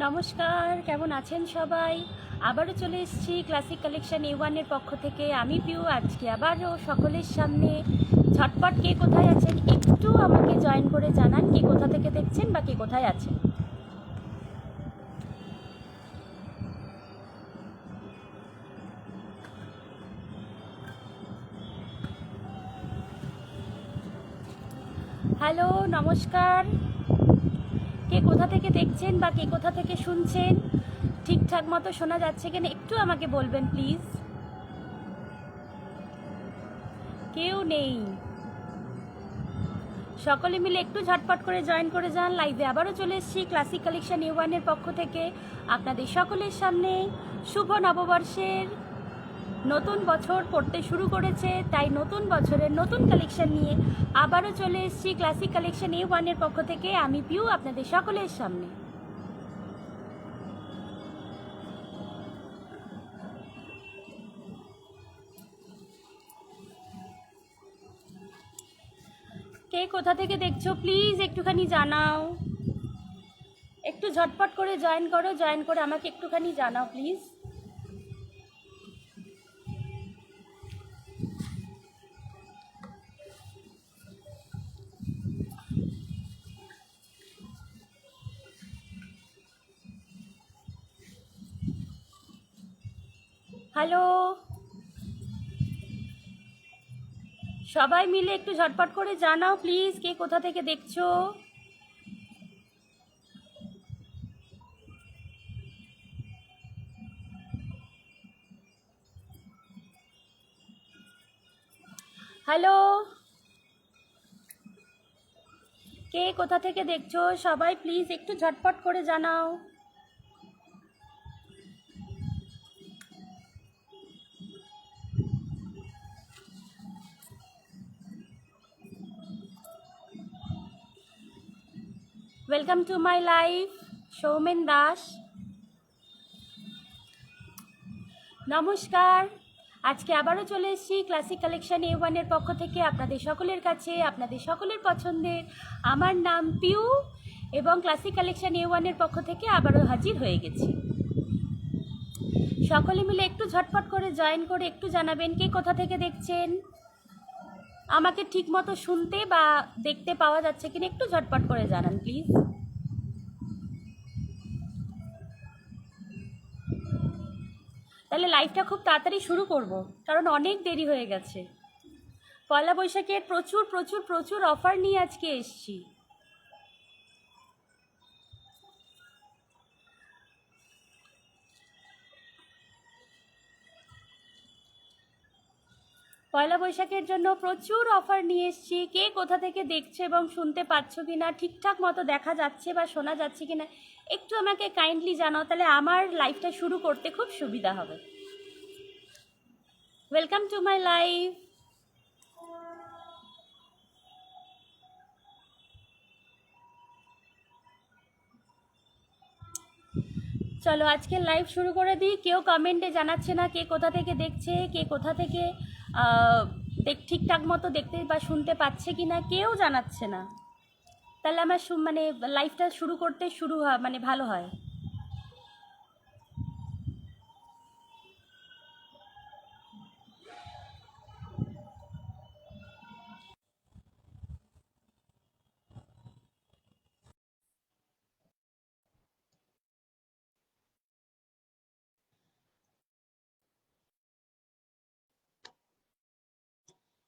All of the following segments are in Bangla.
নমস্কার, কেমন আছেন সবাই? আবারও চলে এসেছি ক্লাসিক কালেকশন A1 এর পক্ষ থেকে। আমি পিউ আজকে আবারও সকলের সামনে। ঝটপট কে কোথায় আছেন একটু আমাকে জয়েন করে জানান, কে কোথা থেকে দেখছেন বা কে কোথায় আছেন। হ্যালো, নমস্কার। কে কোথা থেকে দেখছেন বা কে কোথা থেকে শুনছেন, ঠিকঠাক মতো শোনা যাচ্ছে কিনা একটু আমাকে বলবেন প্লিজ। কেউ নেই। সকলে মিলে একটু ঝটপট করে জয়েন করে যান। লাইভে আবারও চলে এসেছি ক্লাসিক কালেকশন A1 এর পক্ষ থেকে আপনাদের সকলের সামনে। শুভ নববর্ষের নতুন বছর পড়তে শুরু করেছে, তাই নতুন বছরের নতুন কালেকশন নিয়ে আবারও চলে এসেছি ক্লাসিক কালেকশন A1 এর পক্ষ থেকে। আমি পিউ আপনাদের সকলের সামনে। কে কোথা থেকে দেখছো প্লিজ একটুখানি জানাও। একটু ঝটপট করে জয়েন করো, জয়েন করে আমাকে একটুখানি জানাও প্লিজ। হ্যালো, সবাই মিলে একটু ঝটপট করে জানাও প্লিজ, কে কোথা থেকে দেখছো। হ্যালো, কে কোথা থেকে দেখছো সবাই প্লিজ একটু ঝটপট করে জানাও। Welcome to my life, Soumen Das. নমস্কার, আজকে আবারও চলে এসেছি ক্লাসিক কালেকশন A1 এর পক্ষ থেকে আপনাদের সকলের কাছে, আপনাদের সকলের পছন্দের। আমার নাম পিউ এবং ক্লাসিক কালেকশন A1 এর পক্ষ থেকে আবারও হাজির হয়ে গেছি। সকলে মিলে একটু ঝটপট করে জয়েন করে একটু জানাবেন কে কোথা থেকে দেখছেন, আমাকে ঠিক মতো শুনতে বা দেখতে পাওয়া যাচ্ছে কিনা একটু ঝটপট করে জানান প্লিজ। তাহলে লাইভটা খুব তাড়াতাড়ি শুরু করব, কারণ অনেক দেরি হয়ে গেছে। পয়লা বৈশাখের প্রচুর প্রচুর প্রচুর অফার নিয়ে আজকে এসছি। পয়লা বৈশাখের জন্য প্রচুর অফার নিয়ে এসছি। কে কোথা থেকে দেখছো এবং শুনতে পাচ্ছ কিনা, ঠিকঠাক মতো দেখা যাচ্ছে বা শোনা যাচ্ছে কিনা একটু আমাকে কাইন্ডলি জানাও, তাহলে আমার লাইভটা শুরু করতে খুব সুবিধা হবে। Welcome to my live. চলো আজকে লাইভ শুরু করে দিই। কেউ কমেন্টে জানাচ্ছে না কে কোথা থেকে দেখছে, কে কোথা থেকে ঠিকঠাক মতো দেখতে বা শুনতে পাচ্ছে কি না, কেউ জানাচ্ছে না। তাহলে আমার মানে লাইভটা শুরু করতে মানে ভালো হয়।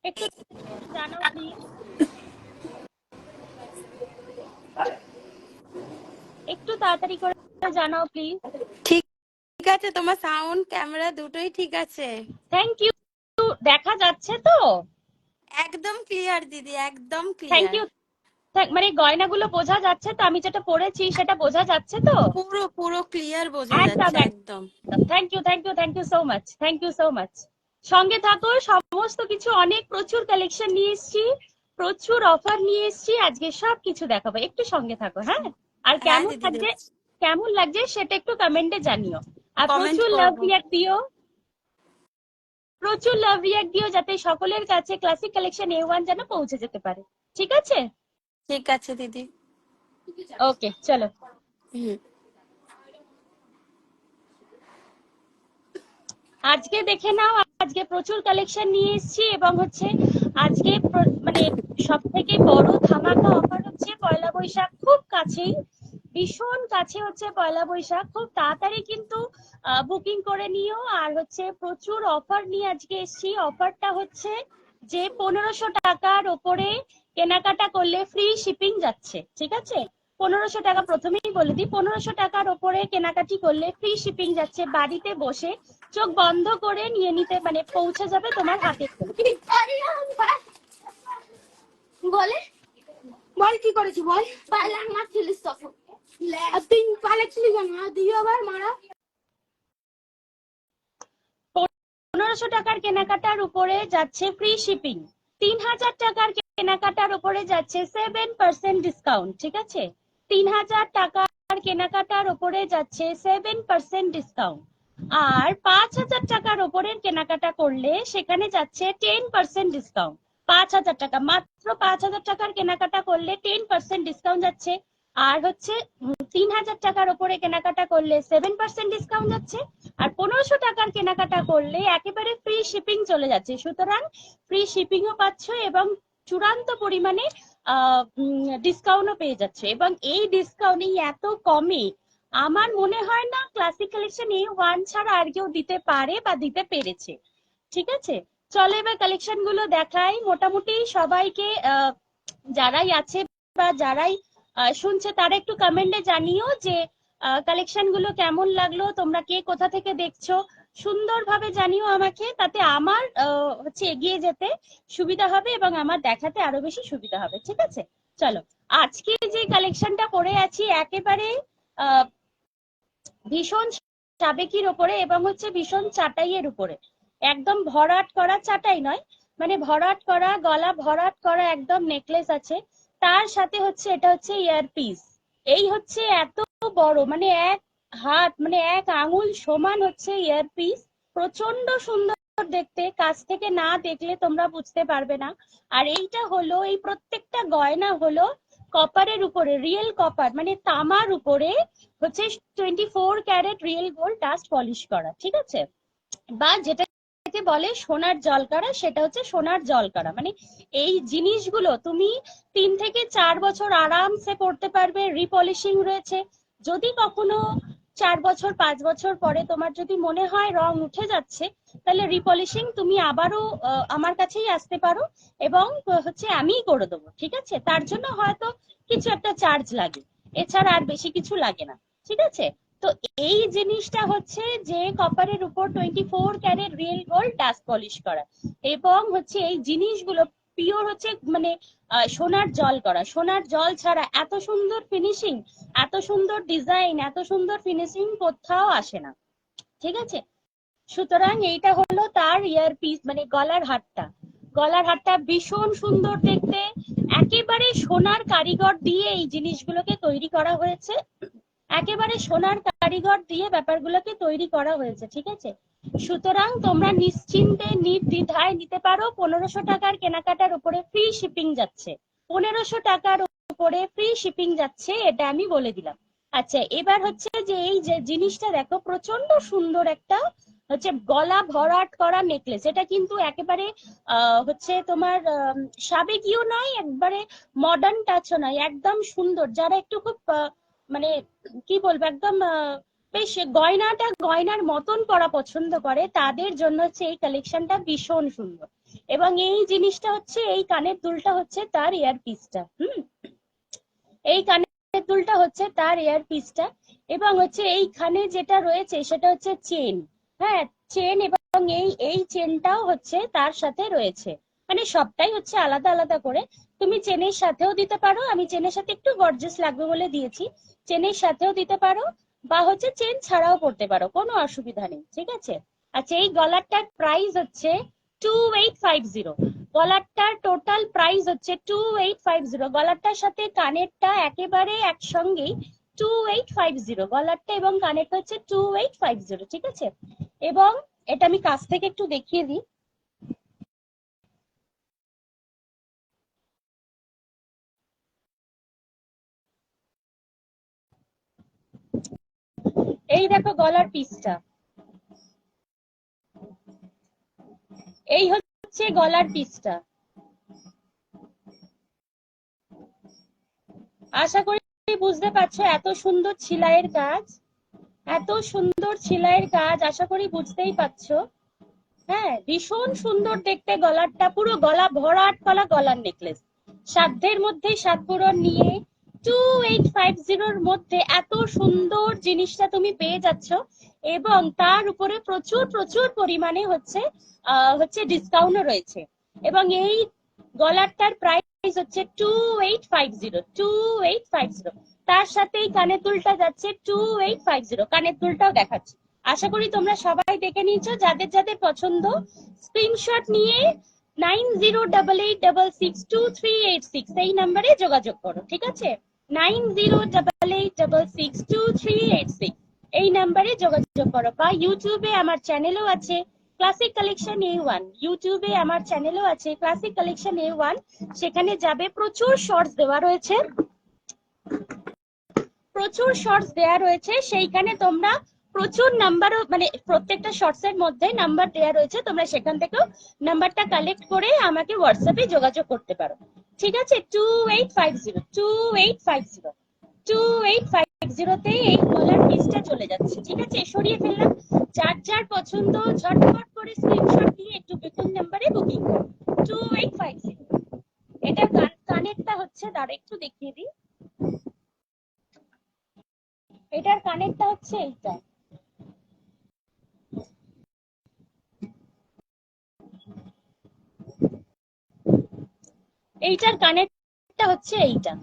একটু জানাও প্লিজ, একটু তাড়াতাড়ি করে জানাও প্লিজ। ঠিক আছে, তোমার সাউন্ড ক্যামেরা দুটোই ঠিক আছে। Thank you. দেখা যাচ্ছে তো? একদম ক্লিয়ার দিদি, একদম থ্যাংক ক্লিয়ার। ইউ। মানে গয়নাগুলো বোঝা যাচ্ছে তো, আমি যেটা পরেছি সেটা বোঝা যাচ্ছে তো? পুরো পুরো ক্লিয়ার বোঝা একদম যাচ্ছে একদম। একদম। Thank you thank you thank you so much, thank you so much. সঙ্গে থাকো, সমস্ত কিছু অনেক প্রচুর কালেকশন নিয়ে এসেছি, প্রচুর অফার নিয়ে এসেছি, আজকে সব কিছু দেখাবো, একটু সঙ্গে থাকো হ্যাঁ। আর হ্যাঁ দিদি দেখছি। কেমন লাগছে সেটা একটু কমেন্টে জানিও। আর কমেন্ট প্রচুর লাভ করবো। রিয়াক্ট দিও, প্রচুর লাভ রিয়াক্ট দিও, যাতে সকলের কাছে ক্লাসিক কালেকশন A1 যেন পৌঁছে যেতে পারে। ঠিক আছে? ঠিক আছে দিদি। ওকে চলো। হুম। আজকে দেখে নাও, আজকে প্রচুর কালেকশন নিয়ে এসেছি এবং হচ্ছে আজকে মানে সব থেকে বড় ধামাকা অফার হচ্ছে পয়লা বৈশাখ খুব কাছেই, ভীষণ কাছে হচ্ছে পয়লা বৈশাখ, খুব তাড়াতাড়ি কিন্তু বুকিং করে নিও। আর হচ্ছে প্রচুর অফার নিয়ে আজকে এসেছি। অফারটা হচ্ছে যে 1500 টাকার ওপরে কেনাকাটা করলে ফ্রি শিপিং যাচ্ছে, ঠিক আছে? 1500 টাকা, প্রথমেই বলে দিই, 1500 টাকার ওপরে কেনাকাটি করলে ফ্রি শিপিং যাচ্ছে, বাড়িতে বসে চোখ বন্ধ করে নিয়ে নিতে, মানে পৌঁছে যাবে তোমার হাতে। বলে বল কি করেছি বল, পালার মারছিলিস তখন, আর তুই পালাচ্ছিলি কেন? আর তুই আবার মারা। 1500 টাকার কেনাকাটার উপরে যাচ্ছে ফ্রি শিপিং, 3000 টাকার কেনাকাটার উপরে যাচ্ছে 7% ডিসকাউন্ট, ঠিক আছে? 3000 টাকার কেনাকাটার উপরে যাচ্ছে 7% ডিসকাউন্ট। আর 5000 টাকার উপরের কেনাকাটা করলে সেখানে যাচ্ছে 10% ডিসকাউন্ট। 5000 টাকা, মাত্র 5000 টাকার কেনাকাটা করলে 10% ডিসকাউন্ট যাচ্ছে। আর হচ্ছে 3000 টাকার উপরে কেনাকাটা করলে 7% ডিসকাউন্ট যাচ্ছে। আর 1500 টাকার কেনাকাটা করলে একেবারে ফ্রি শিপিং চলে যাচ্ছে। সুতরাং ফ্রি শিপিংও পাচ্ছ এবং চূড়ান্ত পরিমাণে ডিসকাউন্টও পেয়ে যাচ্ছে। এবং এই ডিসকাউন্ট এত কমে আমার মনে হয় না ক্লাসিক কালেকশন A1 ছাড়া আর কেউ দিতে পারে বা দিতে পেরেছে, ঠিক আছে? চলো এবার কালেকশন গুলো দেখাই। মোটামুটি সবাইকে যারাই আছে বা যারাই শুনছে তারা একটু কমেন্টে জানিও যে কালেকশন গুলো কেমন লাগলো, তোমরা কে কোথা থেকে দেখছো সুন্দরভাবে জানিও আমাকে, তাতে আমার হচ্ছে এগিয়ে যেতে সুবিধা হবে এবং আমার দেখাতে আরো বেশি সুবিধা হবে, ঠিক আছে? চলো, আজকে যে কালেকশনটা পরে আছি একেবারে আহ ভীষণ সাবেকির উপরে এবং হচ্ছে ভীষণ চাটাইয়ের উপরে, একদম ভরাট করা চাটাই নয়, মানে ভরাট করা, গলা ভরাট করা একদম নেকলেস আছে, তার সাথে হচ্ছে এটা হচ্ছে ইয়ারপিস। এই হচ্ছে এত বড়, মানে এক হাত, মানে এক আঙুল সমান হচ্ছে ইয়ারপিস, প্রচন্ড সুন্দর দেখতে, কাছ থেকে না দেখলে তোমরা বুঝতে পারবে না। আর এইটা হলো, এই প্রত্যেকটা গয়না হলো কপারের উপরে, রিয়েল কপার মানে তামার উপরে হচ্ছে 24 carat real gold dust polish করা, ঠিক আছে? বা যেটাকে বলে সোনার জল করা, সেটা হচ্ছে সোনার জল করা। মানে এই জিনিসগুলো তুমি 3 থেকে 4 বছর আরামসে পড়তে পারবে, রিপলিশিং রয়েছে। যদি কখনো 4 বছর 5 বছর পরে তোমার যদি মনে হয় রং উঠে যাচ্ছে, তাহলে রিপলিশিং তুমি আবারও আমার কাছেই আসতে পারো এবং হচ্ছে আমিই করে দেবো, ঠিক আছে? তার জন্য হয়তো কিছু একটা চার্জ লাগে, এছাড়া আর বেশি কিছু লাগে না, ঠিক আছে? তো এই জিনিসটা হচ্ছে যে কপারের উপর 24 carat real gold dust polish করা, এবং হচ্ছে এই জিনিসগুলো পিওর হচ্ছে মানে সোনার জল করা। সোনার জল ছাড়া এত সুন্দর ফিনিশিং, এত সুন্দর ডিজাইন, এত সুন্দর ফিনিশিং কোথাও আসে না, ঠিক আছে? সুতরাং এইটা হলো তার ইয়ারপিস, মানে গলার হারটা। গলার হারটা ভীষণ সুন্দর দেখতে, একেবারে সোনার কারিগর দিয়ে এই জিনিসগুলোকে তৈরি করা হয়েছে, একেবারে সোনার কারিগর দিয়ে ব্যাপারগুলোকে তৈরি করা হয়েছে, ঠিক আছে? সুতরাং তোমরা নিশ্চিন্তে নির্দ্বিধায় নিতে পারো। 1500 টাকার কেনাকাটার উপরে ফ্রি শিপিং যাচ্ছে, 1500 টাকার উপরে ফ্রি শিপিং যাচ্ছে, এটা আমি বলে দিলাম। আচ্ছা, এবার হচ্ছে যে এই যে জিনিসটা দেখো, প্রচন্ড সুন্দর একটা হচ্ছে গলা ভরাট করা নেকলেস। এটা কিন্তু একেবারে হচ্ছে তোমার সাবেকিও নয়, একবারে মডার্ন টাচও নয়, একদম সুন্দর। যারা একটু খুব মানে কি বলবো, একদম বেশ গয়নাটা গয়নার মতন পরা পছন্দ করে, তাদের জন্য হচ্ছে এই কালেকশনটা ভীষণ সুন্দর। এবং এই জিনিসটা হচ্ছে, এই কানের দুলটা হচ্ছে তার ইয়ার পিসটা, এই কানের দুলটা হচ্ছে তার ইয়ার পিসটা। এবং হচ্ছে এইখানে যেটা রয়েছে সেটা হচ্ছে চেন, হ্যাঁ চেন, এবং এই এই চেনটাও হচ্ছে তার সাথে রয়েছে, মানে সবটাই হচ্ছে আলাদা আলাদা করে। তুমি চেনের সাথেও দিতে পারো, আমি চেনের সাথে একটু গর্জিয়াস লাগবে বলে দিয়েছি, চেনের সাথেও দিতে পারো, বা হচ্ছে চেন ছাড়াও পড়তে পারো, কোনো অসুবিধা নেই, ঠিক আছে? আচ্ছা, এই গলারটার প্রাইস হচ্ছে 2850। গলারটার টোটাল প্রাইস হচ্ছে 2850। গলারটার সাথে কানেরটা একেবারে একসঙ্গেই 2850, গলারটা এবং কানেরটা হচ্ছে 2850, ঠিক আছে? এবং এটা আমি কাছ থেকে একটু দেখিয়ে দিই। এই দেখো গলার পিসটা, এই হচ্ছে গলার পিসটা। আশা করি বুঝতে পারছো, এত সুন্দর সেলাইয়ের কাজ, এত সুন্দর সেলাইয়ের কাজ, আশা করি বুঝতেই পারছো। হ্যাঁ, ভীষণ সুন্দর দেখতে গলারটা, পুরো গলা ভরাট করা গলার নেকলেস, সাধ্যের মধ্যে সাত পূরণ নিয়ে 2850 মধ্যে এত সুন্দর জিনিসটা তুমি পেয়ে যাচ্ছ। এবং তার উপরে প্রচুর প্রচুর পরিমাণে হচ্ছে ডিসকাউন্টও রয়েছে। এবং এই গলারটার প্রাইস হচ্ছে 2850। তার সাথেই কানের দুলটা যাচ্ছে 2850, কানের দুলটাও দেখাচ্ছে। আশা করি তোমরা সবাই দেখে নিয়েছো। যাদের যাদের পছন্দ স্ক্রিনশট নিয়ে 9088662386 এই নাম্বারে যোগাযোগ করো, ঠিক আছে? 9088662386 এই নাম্বারে যোগাযোগ করো। বা ইউটিউবে আমার চ্যানেলও আছে ক্লাসিক কালেকশন A1, ইউটিউবে আমার চ্যানেলও আছে ক্লাসিক কালেকশন A1, সেখানে যাবে। প্রচুর শর্টস দেওয়া রয়েছে, প্রচুর শর্টস দেওয়া রয়েছে, সেইখানে তোমরা প্রচুর নাম্বারও, মানে প্রত্যেকটা শর্টস এর মধ্যে নাম্বার দেওয়া রয়েছে, তোমরা সেখান থেকেও নাম্বারটা কালেক্ট করে আমাকে হোয়াটসঅ্যাপে যোগাযোগ করতে পারো, ঠিক আছে? 2850 এই কলার পিসটা চলে যাচ্ছে, ঠিক আছে? সরিয়ে ফেললাম। যার যার পছন্দ ঝটপট করে স্ক্রিনশট নিয়ে একটু বুকিং নাম্বারে বুকিং করো 2850। এটা কানেরটা হচ্ছে, দাঁড়া একটু দেখিয়ে দিই। এটার কানেরটা হচ্ছে এইটা, এইটার কানেরটা হচ্ছে এইটা।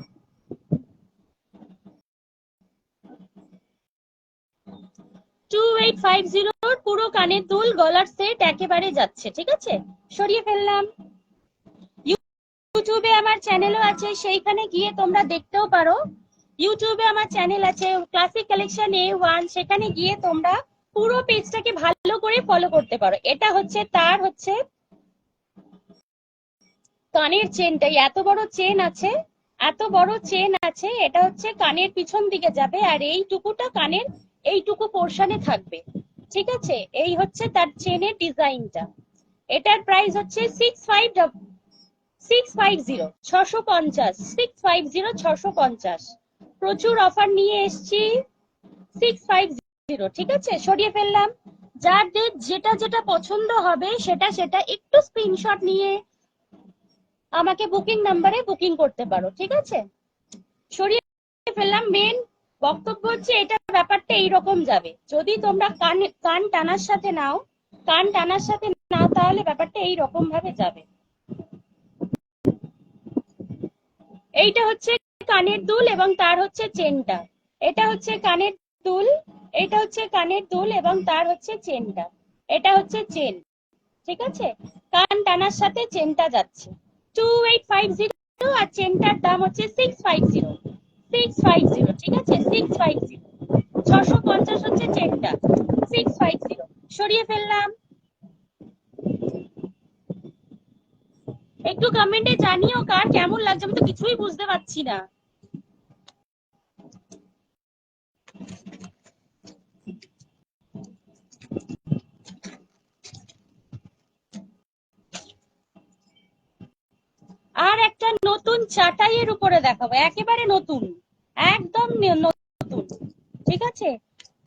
2850 পুরো কানের দুল গলার সেট একেবারে যাচ্ছে, ঠিক আছে? সরিয়ে ফেললাম। ইউটিউবে আমার চ্যানেলও আছে, সেইখানে গিয়ে তোমরা দেখতেও পারো। ইউটিউবে আমার চ্যানেল আছে ক্লাসিক কালেকশন A1, সেখানে গিয়ে তোমরা পুরো পেজটাকে ভালো করে ফলো করতে পারো। এটা হচ্ছে তার হচ্ছে কানের চেনটাই, এত বড় চেন আছে, এত বড় চেন আছে। এটা হচ্ছে কানের পিছন দিকে যাবে, আর এইটুকুটা কানের এইটুকু পোর্শনে থাকবে, ঠিক আছে? এই হচ্ছে তার চেনের ডিজাইনটা। এটার প্রাইস হচ্ছে 650 প্রচুর অফার নিয়ে এসছি 650, ঠিক আছে? সরিয়ে ফেললাম। যাদের যেটা যেটা পছন্দ হবে সেটা সেটা একটু স্ক্রিনশট নিয়ে আমাকে বুকিং নাম্বারে বুকিং করতে পারো, ঠিক আছে? সরিয়ে ফেললাম। মেন বক্তব্য হচ্ছে এটা, ব্যাপারটা এইরকম যাবে। যদি তোমরা কান টানার সাথে নাও, কান টানার সাথে নাও, তাহলে ব্যাপারটা এইরকম ভাবে যাবে। এইটা হচ্ছে কানের দুল এবং তার হচ্ছে চেনটা। এটা হচ্ছে কানের দুল, এটা হচ্ছে কানের দুল এবং তার হচ্ছে চেনটা। এটা হচ্ছে চেন, ঠিক আছে? কান টানার সাথে চেনটা যাচ্ছে 2850, আর চেনটার দাম হচ্ছে 650, ঠিক আছে? 650, 650 হচ্ছে চেনটা, 650। সরিয়ে ফেললাম। একটু কমেন্টে জানিও কার কেমন লাগছে, আমি তো কিছুই বুঝতে পারছি না। আর একটা নতুন চাটাইয়ের উপরে দেখাবো, একেবারে নতুন, একদম নতুন, ঠিক আছে?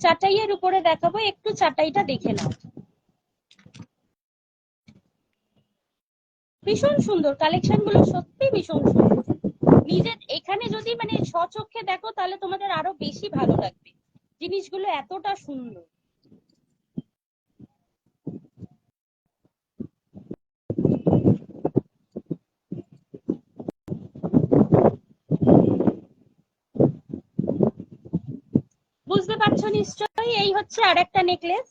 চাটাইয়ের উপরে দেখাবো, একটু চাটাইটা দেখে নাও। ভীষণ সুন্দর কালেকশন গুলো, সত্যি ভীষণ সুন্দর। নিজে এখানে যদি মানে স্বচক্ষে দেখো তাহলে তোমাদের আরো বেশি ভালো লাগবে, জিনিসগুলো এতটা সুন্দর। বুঝতে পারছো নিশ্চয়ই? এই হচ্ছে আর একটা নেকলেস,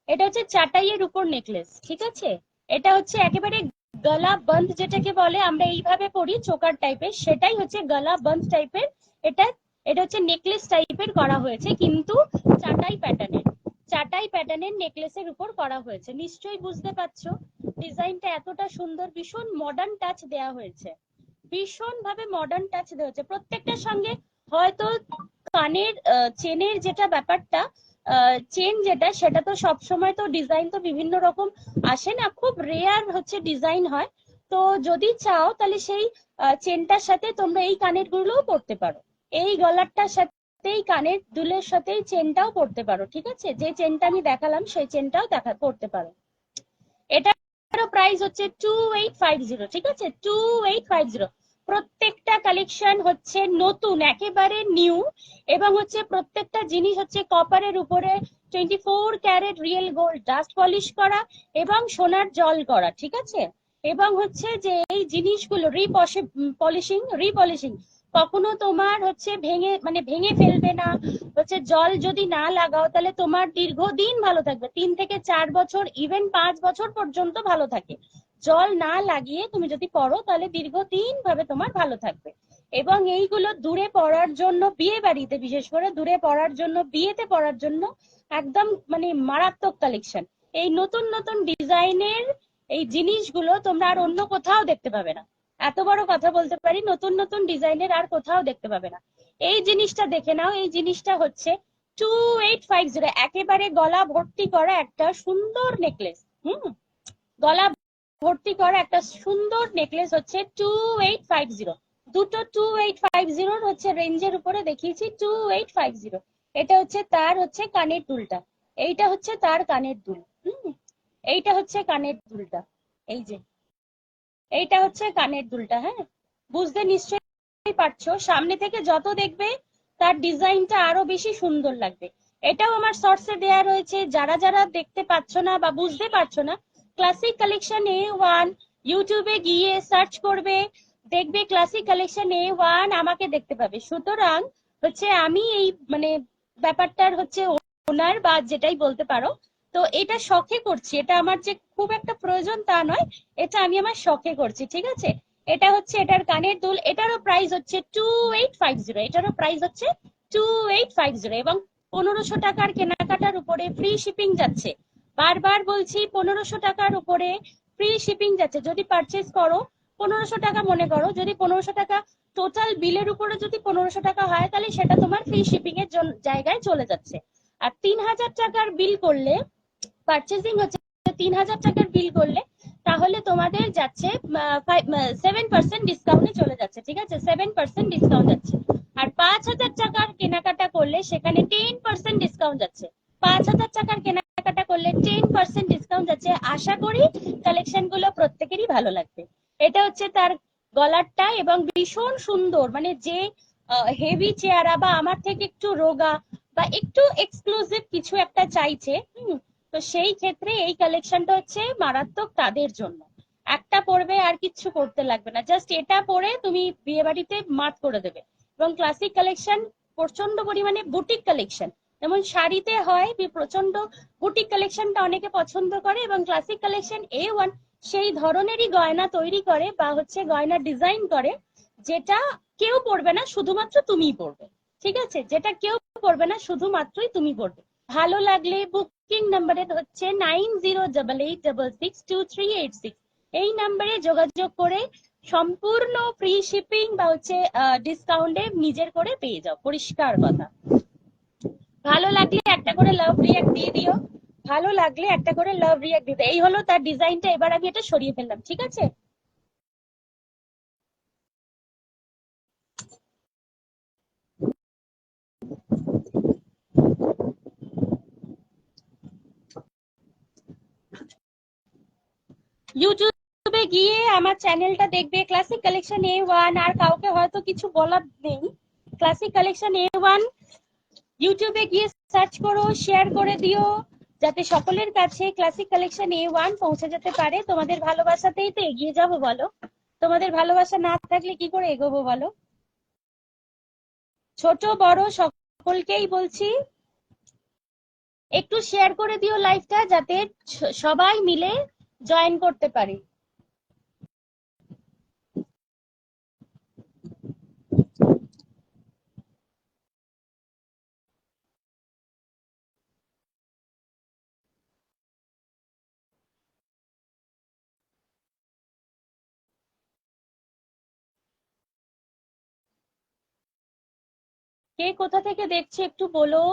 এটা হচ্ছে চাটাইয়ের উপর নেকলেস, ঠিক আছে? এটা হচ্ছে একেবারে গলা বন্ধ, যেটাকে বলে আমরা এইভাবে পরি চোকার টাইপের, সেটাই হচ্ছে গলা বন্ধ টাইপের। এটা এটা হচ্ছে নেকলেস টাইপের করা হয়েছে, কিন্তু চাটাই প্যাটার্নের, চাটাই প্যাটার্নের নেকলেসের উপর করা হয়েছে। নিশ্চয়ই বুঝতে পারছো ডিজাইনটা এতটা সুন্দর, ভীষণ মডার্ন টাচ দেওয়া হয়েছে, ভীষণ ভাবে মডার্ন টাচ দেওয়া হয়েছে। প্রত্যেকটার সঙ্গে হয়তো কানের চেনের যেটা ব্যাপারটা চেন যেটা, সেটা তো সব সময় তো ডিজাইন তো বিভিন্ন রকম আসে না, খুব রেয়ার হচ্ছে ডিজাইন হয়। তো যদি চাও তাহলে সেই চেনটার সাথে তোমরা এই কানের গুলোও পরতে পারো, এই গলারটার সাথে এই কানের দুলের সাথে চেনটাও পরতে পারো, ঠিক আছে? যে চেনটা আমি দেখালাম সেই চেনটাও পরতে পারো। এটারও প্রাইস হচ্ছে 2850, ঠিক আছে? 2850। প্রত্যেকটা কালেকশন হচ্ছে নতুন, একেবারে নিউ, এবং হচ্ছে প্রত্যেকটা জিনিস হচ্ছে কপারের উপরে 24 carat real gold dust polish করা এবং সোনার জল করা, ঠিক আছে? এবং হচ্ছে যে এই জিনিসগুলো রিপলিশিং কখনো তোমার হচ্ছে ভেঙে ফেলবে না। হচ্ছে জল যদি না লাগাও তাহলে তোমার দীর্ঘদিন ভালো থাকবে, 3 থেকে 4 বছর, ইভেন 5 বছর পর্যন্ত ভালো থাকে। জল না লাগিয়ে তুমি যদি পরো তাহলে দীর্ঘদিন ভাবে তোমার ভালো থাকবে। এবং এইগুলো দূরে পড়ার জন্য, বিয়ে বাড়িতে বিশেষ করে দূরে পড়ার জন্য, বিয়েতে পড়ার জন্য একদম মানে মারাত্মক কালেকশন। এই নতুন নতুন ডিজাইনের এই জিনিসগুলো তোমরা আর অন্য কোথাও দেখতে পাবে না। এত বড় কথা বলতে পারি, নতুন নতুন ডিজাইনের আর কোথাও দেখতে পাবে না। এই জিনিসটা দেখে নাও, এই জিনিসটা হচ্ছে 2850, একেবারে গলা ভর্তি করা একটা সুন্দর নেকলেস। গলা ভর্তি করা একটা সুন্দর নেকলেস হচ্ছে 2850। দুটো 2850 হচ্ছে রেঞ্জের উপরে দেখিয়েছি 2850। এটা হচ্ছে তার হচ্ছে কানের দুলটা, এইটা হচ্ছে তার কানের দুল। এইটা হচ্ছে কানের দুলটা, এই যে এইটা হচ্ছে কানের দুলটা। হ্যাঁ, বুঝতে নিশ্চয়ই পারছো, সামনে থেকে যত দেখবে তার ডিজাইনটা আরো বেশি সুন্দর লাগবে। এটাও আমার শর্টসে দেয়া রয়েছে, যারা যারা দেখতে পাচ্ছ না বা বুঝতে পারছো না, ক্লাসিক কালেকশন A1 ইউটিউবে গিয়ে সার্চ করবে, দেখবে ক্লাসিক কালেকশন A1, আমাকে দেখতে পাবে। সুতরাং হচ্ছে আমি এই মানে ব্যাপারটার হচ্ছে ওনার বা যেটাই বলতে পারো। তো এটা শখে করছি, এটা আমার যে খুব একটা প্রয়োজন তা নয়, এটা আমি আমার শখে করছি, ঠিক আছে? এটা হচ্ছে এটার কানের দুল, এটারও প্রাইস হচ্ছে 2850, এটারও প্রাইস হচ্ছে 2850। এবং 1500 টাকার কেনাকাটার উপরে ফ্রি শিপিং যাচ্ছে। বারবার বলছি, 1500 টাকার উপরে ফ্রি শিপিং যাচ্ছে যদি পারচেস করো। 1500 টাকা মনে করো, যদি 1500 টাকা টোটাল বিলের উপরে যদি 1500 টাকা হয় তাহলে সেটা তোমার ফ্রি শিপিং এর জায়গায় চলে যাচ্ছে। আর 3000 টাকার বিল করলে, পারচেসিং হচ্ছে 3000 টাকার বিল করলে, তাহলে তোমাদের যাচ্ছে 7% ডিসকাউন্টে চলে যাচ্ছে, ঠিক আছে? 7% ডিসকাউন্ট যাচ্ছে। আর 5000 টাকার কেনাকাটা করলে সেখানে 10% ডিসকাউন্ট যাচ্ছে। 5000 টাকার কেনাকাটা করলে 10% ডিসকাউন্ট যাচ্ছে। আশা করি কালেকশন গুলো প্রত্যেকেরই ভালো লাগবে। এটা হচ্ছে তার গলারটা, এবং ভীষণ সুন্দর, মানে যে হেভি চেহারা বা আমার থেকে একটু রোগা বা একটু এক্সক্লুসিভ কিছু একটা চাইছে, তো সেই ক্ষেত্রে এই কালেকশনটা হচ্ছে মারাত্মক তাদের জন্য। একটা পরবে আর কিচ্ছু করতে লাগবে না, জাস্ট এটা পরে তুমি বিয়ে বাড়িতে মাত করে দেবে। এবং ক্লাসিক কালেকশন প্রচন্ড পরিমাণে বুটিক কালেকশন, যেমন শাড়িতে হয় প্রচন্ড, বুটিক কালেকশনটা অনেকে পছন্দ করে, এবং ক্লাসিক কালেকশন A1 সেই ধরনেরই গয়না তৈরি করে বা হচ্ছে গয়না ডিজাইন করে, যেটা কেউ পরবে না, শুধুমাত্র তুমিই পরবে, ঠিক আছে? যেটা কেউ পরবে না, শুধুমাত্রই তুমি পরবে। ভালো লাগলে বুকিং নাম্বারে হচ্ছে 9088662386, এই নাম্বারে যোগাযোগ করে সম্পূর্ণ ফ্রি শিপিং বা হচ্ছে ডিসকাউন্টে নিজের করে পেয়ে যাও, পরিষ্কার কথা। ভালো লাগলে একটা করে লাভ রিয়াক্ট দিয়ে দিও, ভালো লাগলে একটা করে লাভ রিয়াক্ট দিতে। এই হলো তার ডিজাইনটা, এবার আমি এটা সরিয়ে ফেললাম, ঠিক আছে? ইউটিউবে গিয়ে আমার চ্যানেলটা দেখবে, ক্লাসিক কালেকশন A1, আর কাউকে হয়তো কিছু বলার নেই। ক্লাসিক কালেকশন A1 ইউটিউবে গিয়ে সার্চ করো, শেয়ার করে দিও, যাতে সকলের কাছে ক্লাসিক কালেকশন A1 পৌঁছে যেতে পারে। তোমাদের ভালোবাসাতেই তো এগিয়ে যাবো বলো, তোমাদের ভালোবাসা না থাকলে কি করে এগোবো বলো? ছোট বড় সকলকেই বলছি, একটু শেয়ার করে দিও লাইভটা, যাতে সবাই মিলে জয়েন করতে পারে। কে কোথা থেকে দেখছে একটু বলো।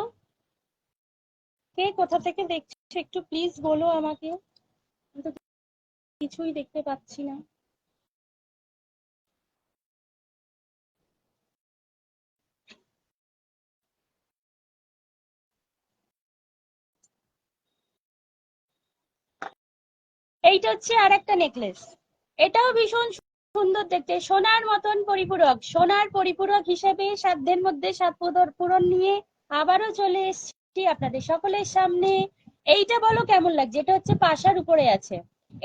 কে কোথা থেকে দেখছো একটু প্লিজ বলো আমাকে, আমি তো কিছুই দেখতে পাচ্ছি না। এইটা হচ্ছে আর একটা নেকলেস, এটাও ভীষণ সুন্দর দেখতে, সোনার মতন পরিপূরক, সোনার পরিপূরক হিসেবে সাধ্যের মধ্যে সাত পূরণ নিয়ে আবারও চলে এসেছি আপনাদের সকলের সামনে। এইটা বলো কেমন লাগছে, এটা হচ্ছে পাশার উপরে আছে,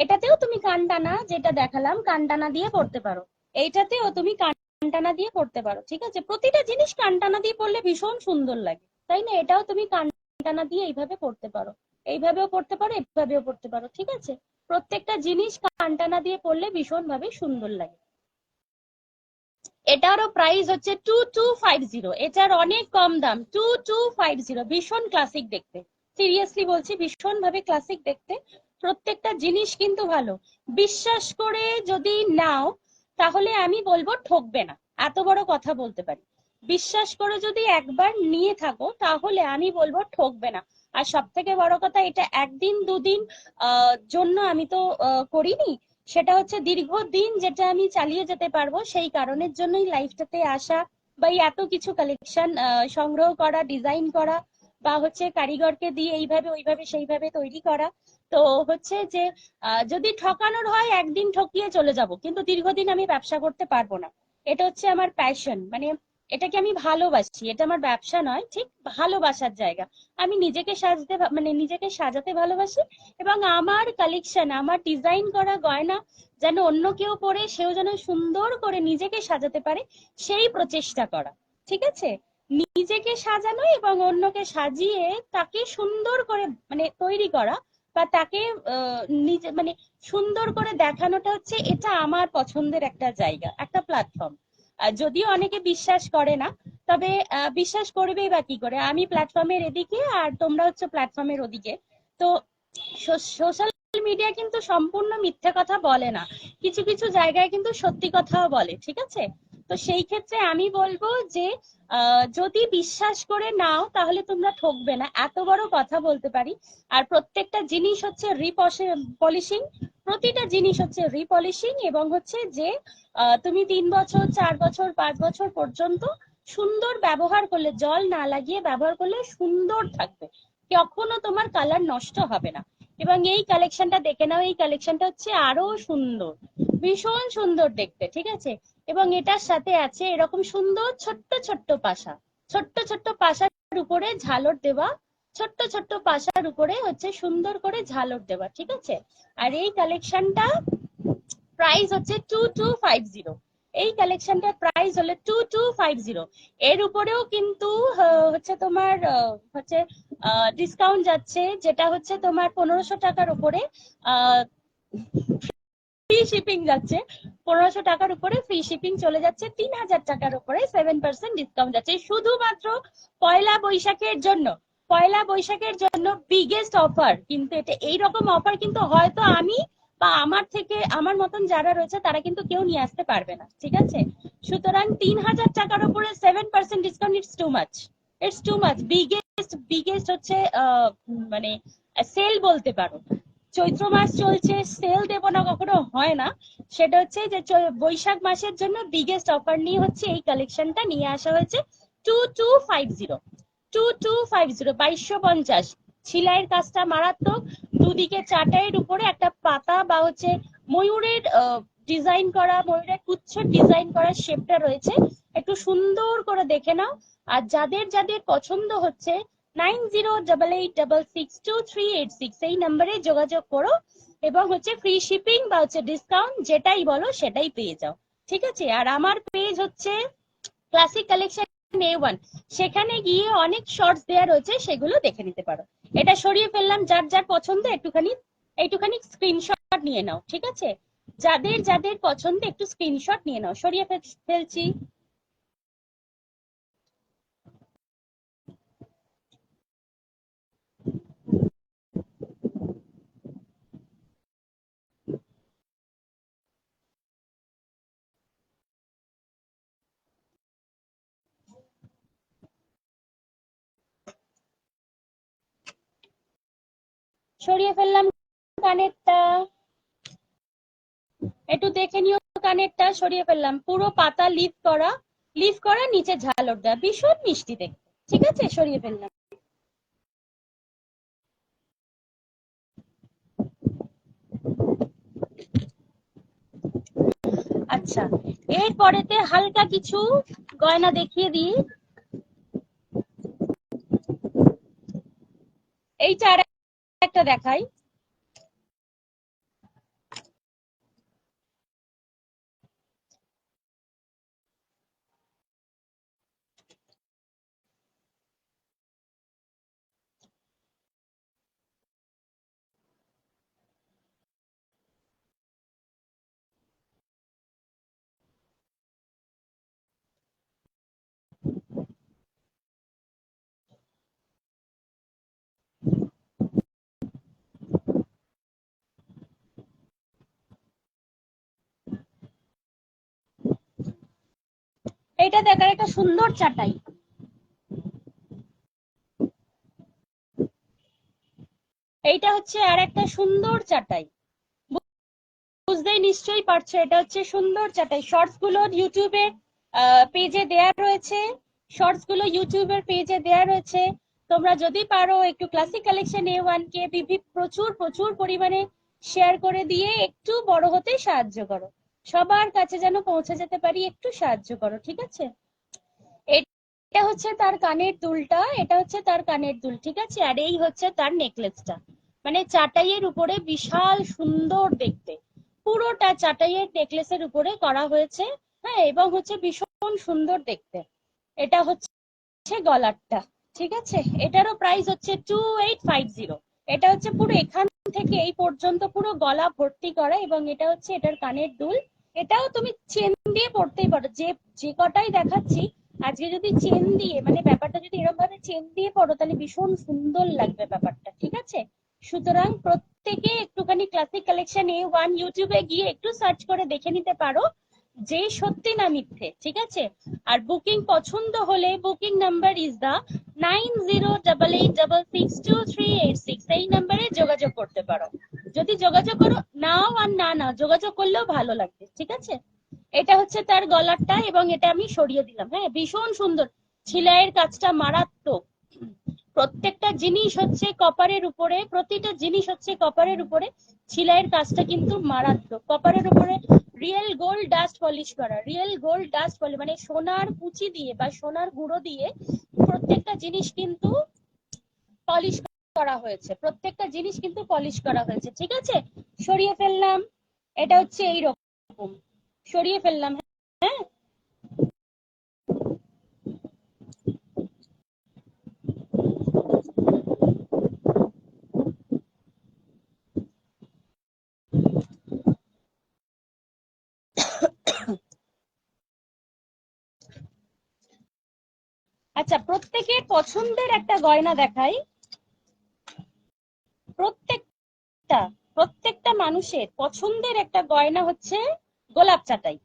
এটাতেও তুমি কানটানা যেটা দেখালাম কানটানা দিয়ে পড়তে পারো, এইটাতেও তুমি কানটানা দিয়ে পড়তে পারো, ঠিক আছে? প্রতিটা জিনিস কানটানা দিয়ে পড়লে ভীষণ সুন্দর লাগে, তাই না? এটাও তুমি কানটানা দিয়ে এইভাবে পড়তে পারো, এইভাবেও পড়তে পারো, এইভাবেও পড়তে পারো, ঠিক আছে? প্রত্যেকটা জিনিস কানটানা দিয়ে পড়লে ভীষণ ভাবে সুন্দর লাগে। এটারও প্রাইস হচ্ছে 2250, এটার অনেক কম দাম, 2250, ভীষণ ক্লাসিক দেখতে, সিরিয়াসলি বলছি ভীষণ ভাবে ক্লাসিক দেখতে, প্রত্যেকটা জিনিস কিন্তু ভালো। বিশ্বাস করে যদি নাও তাহলে আমি বলবো ঠকবে না, এত বড় কথা বলতে পারি। বিশ্বাস করে যদি একবার নিয়ে থাকো তাহলে আমি বলবো ঠকবে না। আর সব থেকে বড় কথা, এটা একদিন দুদিন জন্য আমি তো করিনি, সেটা হচ্ছে দীর্ঘদিন যেটা আমি চালিয়ে যেতে পারবো, সেই কারণের জন্যই লাইফটাতে আসা, বা এই এত কিছু কালেকশন সংগ্রহ করা, ডিজাইন করা, বা হচ্ছে কারিগরকে দিয়ে এইভাবে ওইভাবে সেইভাবে তৈরি করা। তো হচ্ছে যে যদি ঠকানোর হয় একদিন ঠকিয়ে চলে যাব, কিন্তু দীর্ঘদিন আমি ব্যবসা করতে পারবো না। এটা হচ্ছে আমার প্যাশন, মানে এটাকে আমি ভালোবাসি, এটা আমার ব্যবসা নয়, ঠিক ভালোবাসার জায়গা। আমি নিজেকে সাজতে মানে নিজেকে সাজাতে ভালোবাসি, এবং আমার কালেকশন, আমার ডিজাইন করা গয়না যেন অন্য কেউ পরে সেও যেন সুন্দর করে নিজেকে সাজাতে পারে, সেই প্রচেষ্টা করা, ঠিক আছে? নিজেকে সাজানো এবং অন্যকে সাজিয়ে তাকে সুন্দর করে মানে তৈরি করা, বা তাকে নিজে মানে সুন্দর করে দেখানোটা হচ্ছে, এটা আমার পছন্দের একটা জায়গা, একটা প্ল্যাটফর্ম। যদিও অনেকে বিশ্বাস করে না, তবে বিশ্বাস করবেই বা কি করে, আমি প্ল্যাটফর্মের এদিকে আর তোমরা হচ্ছে প্ল্যাটফর্মের ওদিকে। তো সোশ্যাল মিডিয়া কিন্তু সম্পূর্ণ মিথ্যে কথা বলে না, কিছু কিছু জায়গায় কিন্তু সত্যি কথাও বলে, ঠিক আছে? তো সেই ক্ষেত্রে আমি বলবো যে যদি বিশ্বাস করে নাও তাহলে তোমরা ঠকবে না, এত বড় কথা বলতে পারি। আর প্রত্যেকটা জিনিস হচ্ছে রিপলিশিং, প্রতিটা জিনিস হচ্ছে রিপলিশিং, এবং হচ্ছে যে তুমি 3 বছর 4 বছর 5 বছর পর্যন্ত সুন্দর ব্যবহার করলে, জল না লাগিয়ে ব্যবহার করলে সুন্দর থাকবে, কখনো তোমার কালার নষ্ট হবে না। এবং এই কালেকশনটা দেখে নাও, এই কালেকশনটা হচ্ছে আরো সুন্দর, ভীষণ সুন্দর দেখতে, ঠিক আছে? এবং এটার সাথে আছে এরকম সুন্দর ছোট্ট ছোট্ট পাশা, ছোট্ট ছোট্ট পাশার উপরে ঝালর দেওয়া, ছোট্ট ছোট্ট পাশার উপরে হচ্ছে সুন্দর করে ঝালর দেওয়া, ঠিক আছে? আর এই কালেকশনটা প্রাইস হচ্ছে 2250, এই কালেকশনটার প্রাইস হলো 2250। এর উপরেও কিন্তু হচ্ছে তোমার হচ্ছে ডিসকাউন্ট যাচ্ছে, যেটা হচ্ছে তোমার 1500 টাকার উপরে ফ্রি শিপিং যাচ্ছে, 1500 টাকার উপরে ফ্রি শিপিং চলে যাচ্ছে, 3000 টাকার উপরে 7% ডিসকাউন্ট যাচ্ছে, শুধুমাত্র পয়লা বৈশাখের জন্য। পয়লা বৈশাখের জন্য বিগেস্ট অফার, কিন্তু এটা এইরকম অফার কিন্তু হয়তো আমি বা আমার থেকে আমার মতন যারা রয়েছে তারা কিন্তু কেউ নিয়ে আসতে পারবে না, ঠিক আছে? সুতরাং 3000 টাকার উপরে 7% discount, it's too much, it's too much, biggest biggest হচ্ছে মানে সেল বলতে পারো। চৈত্র মাস চলছে, সেল দেবো না কখনো হয় না, সেটা হচ্ছে যে বৈশাখ মাসের জন্য বিগেস্ট অফার নিয়ে হচ্ছে এই কালেকশনটা নিয়ে আসা হয়েছে। 2250, 2250, 2250, ছিলাইয়ের কাজটা মারাত্মক, দুদিকে চাটাইয়ের উপরে একটা পাতা বা হচ্ছে ময়ূরের ডিজাইন করা, ময়ূরের কুচ্ছ ডিজাইন করা শেপটা রয়েছে, একটু সুন্দর করে দেখে নাও। আর যাদের যাদের পছন্দ হচ্ছে 9088662386 এই নাম্বারে যোগাযোগ করো, এবং হচ্ছে ফ্রি শিপিং বা হচ্ছে ডিসকাউন্ট যেটাই বলো সেটাই পেয়ে যাও, ঠিক আছে? আর আমার পেজ হচ্ছে ক্লাসিক কালেকশন A1, সেখানে গিয়ে অনেক শর্টস দেওয়া রয়েছে, সেগুলো দেখে নিতে পারো। এটা সরিয়ে ফেললাম, যার যার পছন্দ একটুখানি একটুখানি স্ক্রিনশট নিয়ে নাও, ঠিক আছে? যাদের যাদের পছন্দ একটু স্ক্রিনশট নিয়ে নাও, সরিয়ে ফেলছি। সরিয়ে ফেললাম কানেরটা, একটু দেখে নিও কানেরটা, সরিয়ে ফেললাম। পুরো পাতা লিফ করা নিচে ঝালর দেওয়া, ভীষণ মিষ্টি দেখতে। ঠিক আছে, সরিয়ে ফেললাম। আচ্ছা, এরপরেতে হালকা কিছু গয়না দেখিয়ে দিই। এইটা আর একটা দেখাই। এইটা দেখার একটা সুন্দর চাটাই। এইটা হচ্ছে আর একটা সুন্দর চাটাই। বুঝতেই নিশ্চয়ই পারছো এটা হচ্ছে সুন্দর চাটাই। শর্টস গুলো ইউটিউবে পেজে দেয়া রয়েছে, শর্টস গুলো ইউটিউবের পেজে দেয়া রয়েছে। তোমরা যদি পারো একটু ক্লাসিক কালেকশন A1 কে প্রচুর প্রচুর পরিমাণে শেয়ার করে দিয়ে একটু বড় হতে সাহায্য করো, সবার কাছে যেন পৌঁছে যেতে পারি, একটু সাহায্য করো। ঠিক আছে, এটা হচ্ছে তার কানের দুলটা, এটা হচ্ছে তার কানের দুল। ঠিক আছে, আর এই হচ্ছে তার নেকলেসটা। মানে চাটাইয়ের উপরে বিশাল সুন্দর দেখতে, পুরোটা চাটাইয়ের নেকলেসের উপরে করা হয়েছে। হ্যাঁ, এবং হচ্ছে ভীষণ সুন্দর দেখতে। এটা হচ্ছে গলারটা। ঠিক আছে, এটারও প্রাইস হচ্ছে 2850। এটা হচ্ছে পুরো এখান থেকে এই পর্যন্ত পুরো গলা ভর্তি করা, এবং এটা হচ্ছে এটার কানের দুল। এটাও তুমি চেন দিয়ে পড়তেই পারো, যে কটাই দেখাচ্ছি আজকে যদি চেন দিয়ে, মানে ব্যাপারটা যদি এরকম ভাবে চেন দিয়ে পড়ো তাহলে ভীষণ সুন্দর লাগবে ব্যাপারটা। ঠিক আছে, সুতরাং প্রত্যেকে একটুখানি ক্লাসিক কালেকশন A1 ইউটিউবে গিয়ে একটু সার্চ করে দেখে নিতে পারো যে সত্যি না মিথ্যে। ঠিক আছে, আর বুকিং পছন্দ হলে বুকিং নাম্বার ইজ দা 9088662386। এই নাম্বারে যোগাযোগ করতে পারো। যদি যোগাযোগ করো, নাও আর না যোগাযোগ করলেও ভালো লাগবে। ঠিক আছে, এটা হচ্ছে তার গলারটা, এবং এটা আমি সরিয়ে দিলাম। হ্যাঁ, ভীষণ সুন্দর, ছিলাইয়ের কাজটা মারাত্মক। প্রত্যেকটা জিনিস হচ্ছে কপারের উপরে, প্রতিটা জিনিস হচ্ছে কপারের উপরে। ছিলাইয়ের কাজটা কিন্তু মারাত্মক, কপারের উপরে রিয়েল গোল্ড ডাস্ট পলিশ করা, রিয়েল গোল্ড ডাস্ট পলিশ মানে সোনার কুচি দিয়ে বা সোনার গুঁড়ো দিয়ে প্রত্যেকটা জিনিস কিন্তু পলিশ করা হয়েছে, প্রত্যেকটা জিনিস কিন্তু পলিশ করা হয়েছে। ঠিক আছে, সরিয়ে ফেললাম। এটা হচ্ছে এইরকম, সরিয়ে ফেললাম। হ্যাঁ, আচ্ছা, প্রত্যেকের পছন্দের একটা গয়না দেখাই। প্রত্যেকটা প্রত্যেকটা মানুষের পছন্দের একটা গয়না হচ্ছে গোলাপ চাটাই।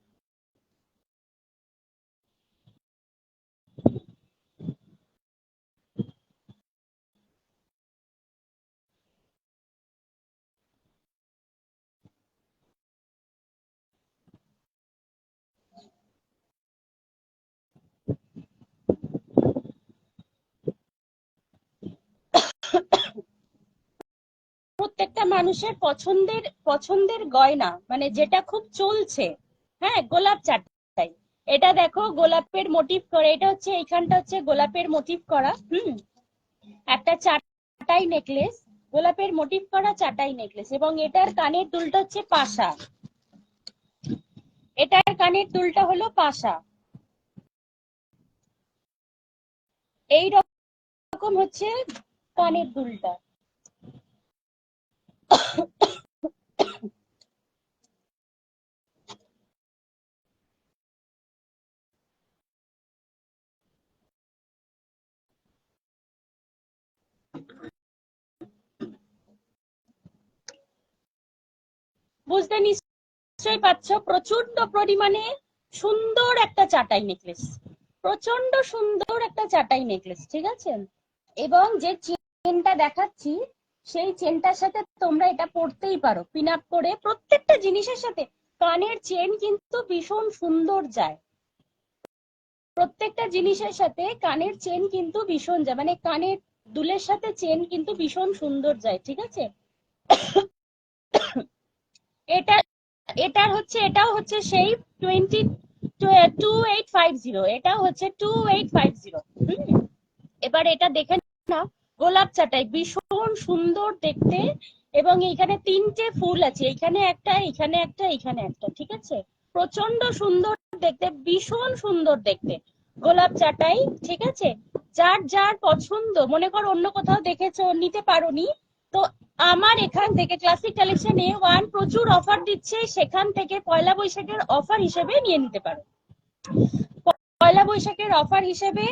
প্রত্যেকটা মানুষের পছন্দের পছন্দের গয়না, মানে যেটা খুব চলছে। হ্যাঁ, গোলাপ চাটাই। এটা দেখো গোলাপের মোটিভ করা, এটা হচ্ছে এইখানটা হচ্ছে গোলাপের মোটিভ করা। একটা চাটাই নেকলেস, গোলাপের মোটিভ করা চাটাই নেকলেস, এবং এটার কানের দুলটা হচ্ছে পাশা। এটার কানের দুলটা হলো পাশা। এই রকম হচ্ছে কানের দুলটা। বুঝতে নিশ্চয়ই পাচ্ছ, প্রচন্ড পরিমাণে সুন্দর একটা চাটাই নেকলেস, প্রচন্ড সুন্দর একটা চাটাই নেকলেস। ঠিক আছে, এবং যে চেনটা দেখাচ্ছি সেই চেনটার সাথে তোমরা এটা পরতেই পারো, পিন আপ করে প্রত্যেকটা জিনিসের সাথে। কানের চেন কিন্তু ভীষণ সুন্দর যায়, প্রত্যেকটা জিনিসের সাথে কানের চেন কিন্তু ভীষণ যায়, মানে কানের দুলের সাথে চেন কিন্তু ভীষণ সুন্দর যায়, ঠিক আছে। এটা এটার হচ্ছে, এটাও হচ্ছে সেই 2850, এটাও হচ্ছে 2850। এবার এটা দেখে নাও, গোলাপ চাটাই ভীষণ সুন্দর দেখতে, এবং এইখানে তিনটে ফুল আছে, এইখানে একটা, এইখানে একটা, এইখানে একটা, ঠিক আছে। প্রচন্ড সুন্দর দেখতে, ভীষণ সুন্দর দেখতে গোলাপ চাটাই, ঠিক আছে। যার যার পছন্দ, মনে করো অন্য কোথাও দেখেছো নিতে পারোনি, তো আমার এখান থেকে ক্লাসিক কালেকশন A1 প্রচুর অফার দিচ্ছে, সেখান থেকে পয়লা বৈশাখের অফার হিসেবে নিয়ে নিতে পারো। পয়লা বৈশাখের অফার হিসেবে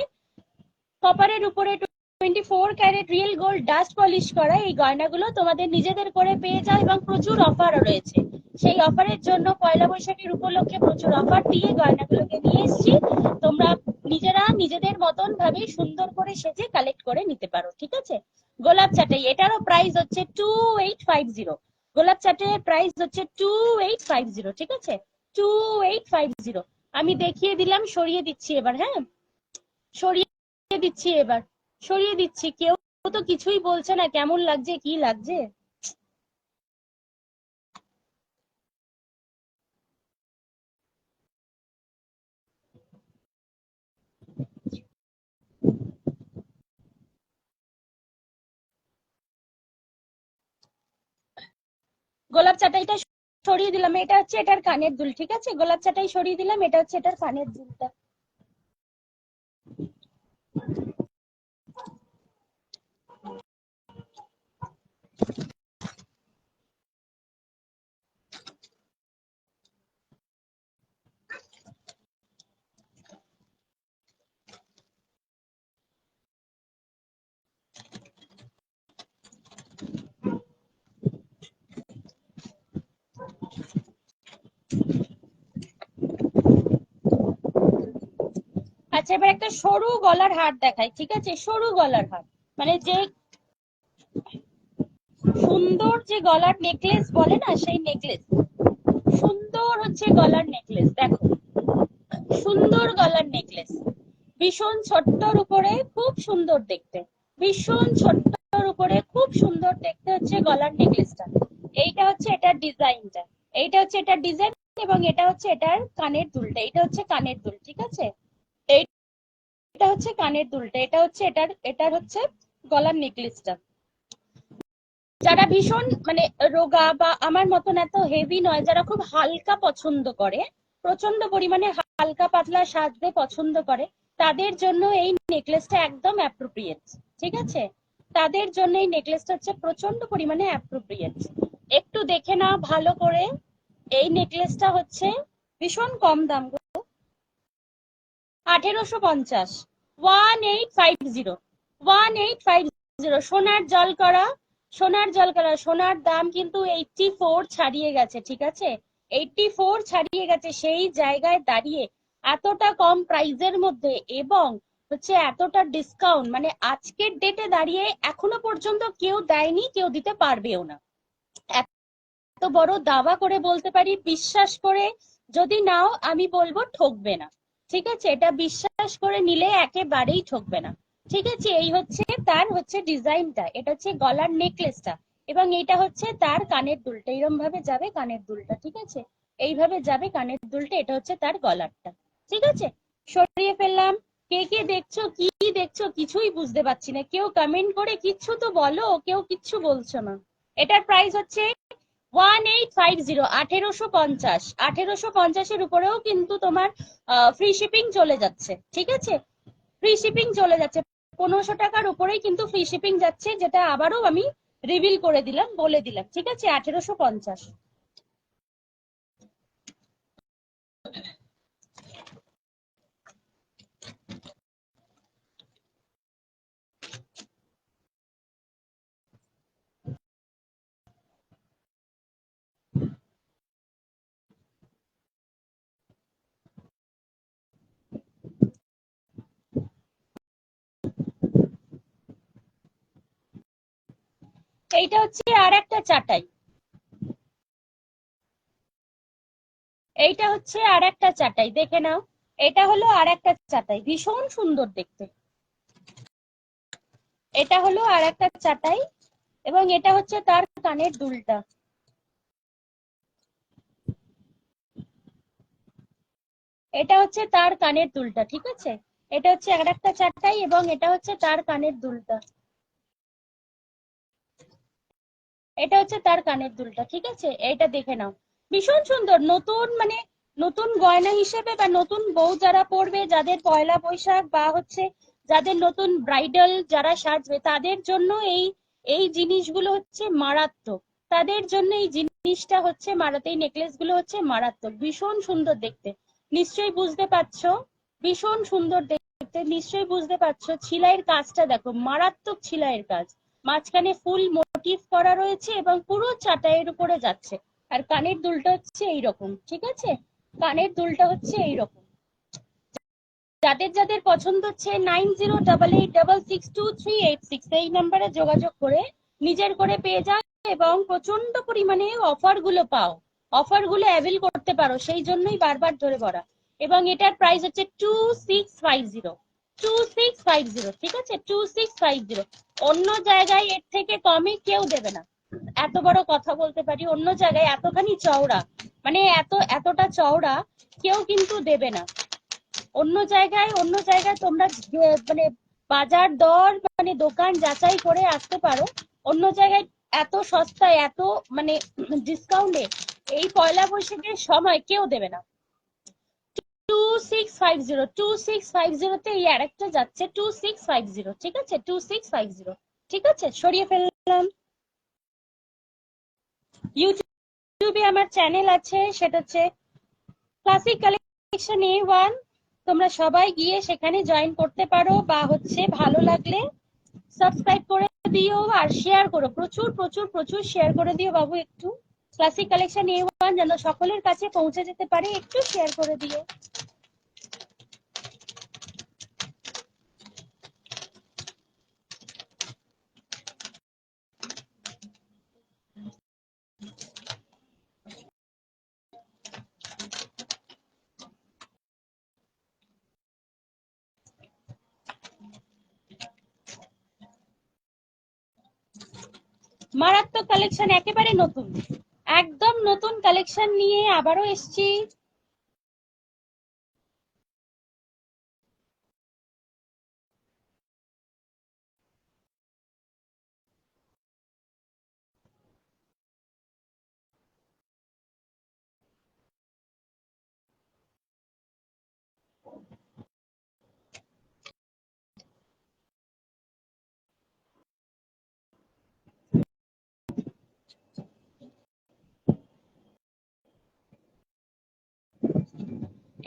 কপারের উপরে 24 carat real gold dust polish করা এই গয়নাগুলো তোমাদের নিজেদের করে পেয়ে যাও, এবং প্রচুর অফারও রয়েছে। সেই অফারের জন্য পয়লা বৈশাখের উপলক্ষে প্রচুর অফার দিয়ে গয়নাগুলোকে নিয়ে এসেছি, তোমরা নিজেরা নিজেদের মতন ভাবে সুন্দর করে সেজে কালেক্ট করে নিতে পারো, ঠিক আছে। গোলাপ চাটাই, এটারও প্রাইস হচ্ছে 2850। গোলাপ চাটাইয়ের প্রাইস হচ্ছে 2850, ঠিক আছে, 2850। আমি দেখিয়ে দিলাম, সরিয়ে দিচ্ছি এবার, হ্যাঁ সরিয়ে দিচ্ছি এবার, সরিয়ে দিচ্ছি। কেউ তো কিছুই বলছে না কেমন লাগছে কি লাগছে। গোলাপ চাটাইটা সরিয়ে দিলাম, এটা হচ্ছে এটার কানের দুল, ঠিক আছে। গোলাপ চাটাই সরিয়ে দিলাম, এটা হচ্ছে এটার কানের দুলটা। আচ্ছা, এবার একটা সরু গলার হার দেখাই, ঠিক আছে, সরু গলার হার, মানে যে সুন্দর যে গলার নেকলেস বলে না, সেই নেকলেস, সুন্দর হচ্ছে গলার নেকলেস, দেখো সুন্দর গলার নেকলেস, ভীষণ ছোট্টর উপরে খুব সুন্দর দেখতে, ভীষণ ছোট্টর উপরে খুব সুন্দর দেখতে হচ্ছে গলার নেকলেসটা। এইটা হচ্ছে এটার ডিজাইনটা, এইটা হচ্ছে এটার ডিজাইন, এবং এটা হচ্ছে এটার কানের দুলটা, এটা হচ্ছে কানের দুল, ঠিক আছে। এটা হচ্ছে কানের দুলটা, এটা হচ্ছে এটার, এটার হচ্ছে গলার নেকলেসটা। যারা ভীষণ মানে রোগা বা আমার মতন এত হেভি নয়, যারা খুব হালকা পছন্দ করে, প্রচন্ড পরিমাণে হালকা পাতলা সাজতে পছন্দ করে, তাদের জন্য এই নেকলেসটা একদম অ্যাপ্রোপ্রিয়েট, ঠিক আছে। তাদের জন্য এই নেকলেসটা হচ্ছে প্রচন্ড পরিমাণে অ্যাপ্রোপ্রিয়েট। একটু দেখে নাও ভালো করে, এই নেকলেসটা হচ্ছে ভীষণ কম দাম, 1850, 1850, 1850। সোনার জল করা, সোনার জল করা, সোনার দাম কিন্তু 84 ছাড়িয়ে গেছে, ঠিক আছে, 84 ছাড়িয়ে গেছে। সেই জায়গায় দাঁড়িয়ে এতটা কম প্রাইসের মধ্যে, এবং হচ্ছে এতটা ডিসকাউন্ট, মানে আজকের ডেটে দাঁড়িয়ে এখনো পর্যন্ত কেউ দেয়নি, কেউ দিতে পারবেও না। এত বড় দাবা করে বলতে পারি, বিশ্বাস করে যদি নাও আমি বলবো ঠকবে না, ঠিক আছে, এটা বিশ্বাস করে নিলে একেবারেই ঠকবে না, ঠিক আছে। এই হচ্ছে তার হচ্ছে ডিজাইনটা, এটা হচ্ছে গলার নেকলেসটা, এবং এটা হচ্ছে তার কানের দুলটা, এরকম ভাবে যাবে কানের দুলটা, ঠিক আছে, এইভাবে যাবে কানের দুলটা, এটা হচ্ছে তার গলারটা, ঠিক আছে। সরিয়ে ফেললাম। কে কে দেখছো, কি দেখছো কিছুই বুঝতে পারছি না, কেউ কমেন্ট করে কিচ্ছু তো বলো, কেউ কিচ্ছু বলছো না। এটার প্রাইস হচ্ছে 1850, 1850, 1850-এর উপরেও কিন্তু তোমার ফ্রি শিপিং চলে যাচ্ছে, ঠিক আছে, ফ্রি শিপিং চলে যাচ্ছে, 1500 টাকার উপরেই কিন্তু ফ্রি শিপিং যাচ্ছে, যেটা আবারও আমি রিভিল করে দিলাম, বলে দিলাম, ঠিক আছে, 1850। এইটা হচ্ছে আর একটা চাটাই, এইটা হচ্ছে আর একটা চাটাই, দেখে নাও। এটা হলো আর একটা চাটাই, ভীষণ সুন্দর দেখতে। এটা হলো আর একটা চাটাই, এবং এটা হচ্ছে তার কানের দুলটা। এটা হচ্ছে তার কানের দুলটা, ঠিক আছে। এটা হচ্ছে আর একটা চাটাই এবং এটা হচ্ছে তার কানের দুলটা। এটা হচ্ছে তার কানের দুলটা, ঠিক আছে। এটা দেখে নাও, ভীষণ সুন্দর। নতুন মানে নতুন গয়না হিসেবে বা নতুন বউ যারা পরবে, যাদের পয়লা বৈশাখ বা হচ্ছে যাদের নতুন ব্রাইডাল যারা সাজবে, তাদের জন্য এই এই জিনিসগুলো হচ্ছে মারাত্মক। তাদের জন্য এই জিনিসটা হচ্ছে মারাত্মক, এই নেকলেস গুলো হচ্ছে মারাত্মক, ভীষণ সুন্দর দেখতে। নিশ্চয়ই বুঝতে পারছো, ভীষণ সুন্দর দেখতে, নিশ্চয়ই বুঝতে পারছো। ছিলাইয়ের কাজটা দেখো, মারাত্মক ছিলাইয়ের কাজ। মাঝখানে ফুল মোটিভ করা রয়েছে এবং পুরো চাটাইয়ের উপরে যাচ্ছে। আর কানের দুলটা হচ্ছে এইরকম, ঠিক আছে। কানের দুলটা হচ্ছে এইরকম। যাদের যাদের পছন্দ হচ্ছে 9088662386 এই নাম্বারে যোগাযোগ করে নিজের করে পেয়ে যাও এবং প্রচন্ড পরিমাণে অফার গুলো পাও, অফার গুলো অ্যাভেল করতে পারো, সেই জন্যই বারবার ধরে বলা। এবং এটার প্রাইস হচ্ছে 2650, 2650, ঠিক আছে, 2650। অন্য জায়গায় এর থেকে কমে কেউ দেবে না, এত বড় কথা বলতে পারি। অন্য জায়গায় এতখানি চওড়া, মানে এতটা চওড়া কেউ কিন্তু দেবে না। অন্য জায়গায় তোমরা মানে বাজার দর মানে দোকান যাচাই করে আসতে পারো। অন্য জায়গায় এত সস্তায়, এত মানে ডিসকাউন্টে এই পয়লা বৈশাখের সময় কেউ দেবে না। 2650, 2650 তে এই আরেকটা যাচ্ছে 2650, ঠিক আছে, 2650, ঠিক আছে। সরিয়ে ফেললাম। ইউটিউবে আমার চ্যানেল আছে, সেটা হচ্ছে ক্লাসিক কালেকশন A1। তোমরা সবাই গিয়ে সেখানে জয়েন করতে পারো, বা হচ্ছে ভালো লাগলে সাবস্ক্রাইব করে দিও আর শেয়ার করো, প্রচুর প্রচুর প্রচুর শেয়ার করে দিও বাবু। একটু ক্লাসিক কালেকশন A1 যেন সকলের কাছে পৌঁছে যেতে পারে, একটু শেয়ার করে দিও। মারাত্মক কালেকশন, একেবারে নতুন, একদম নতুন কালেকশন নিয়ে আবারও এসছি।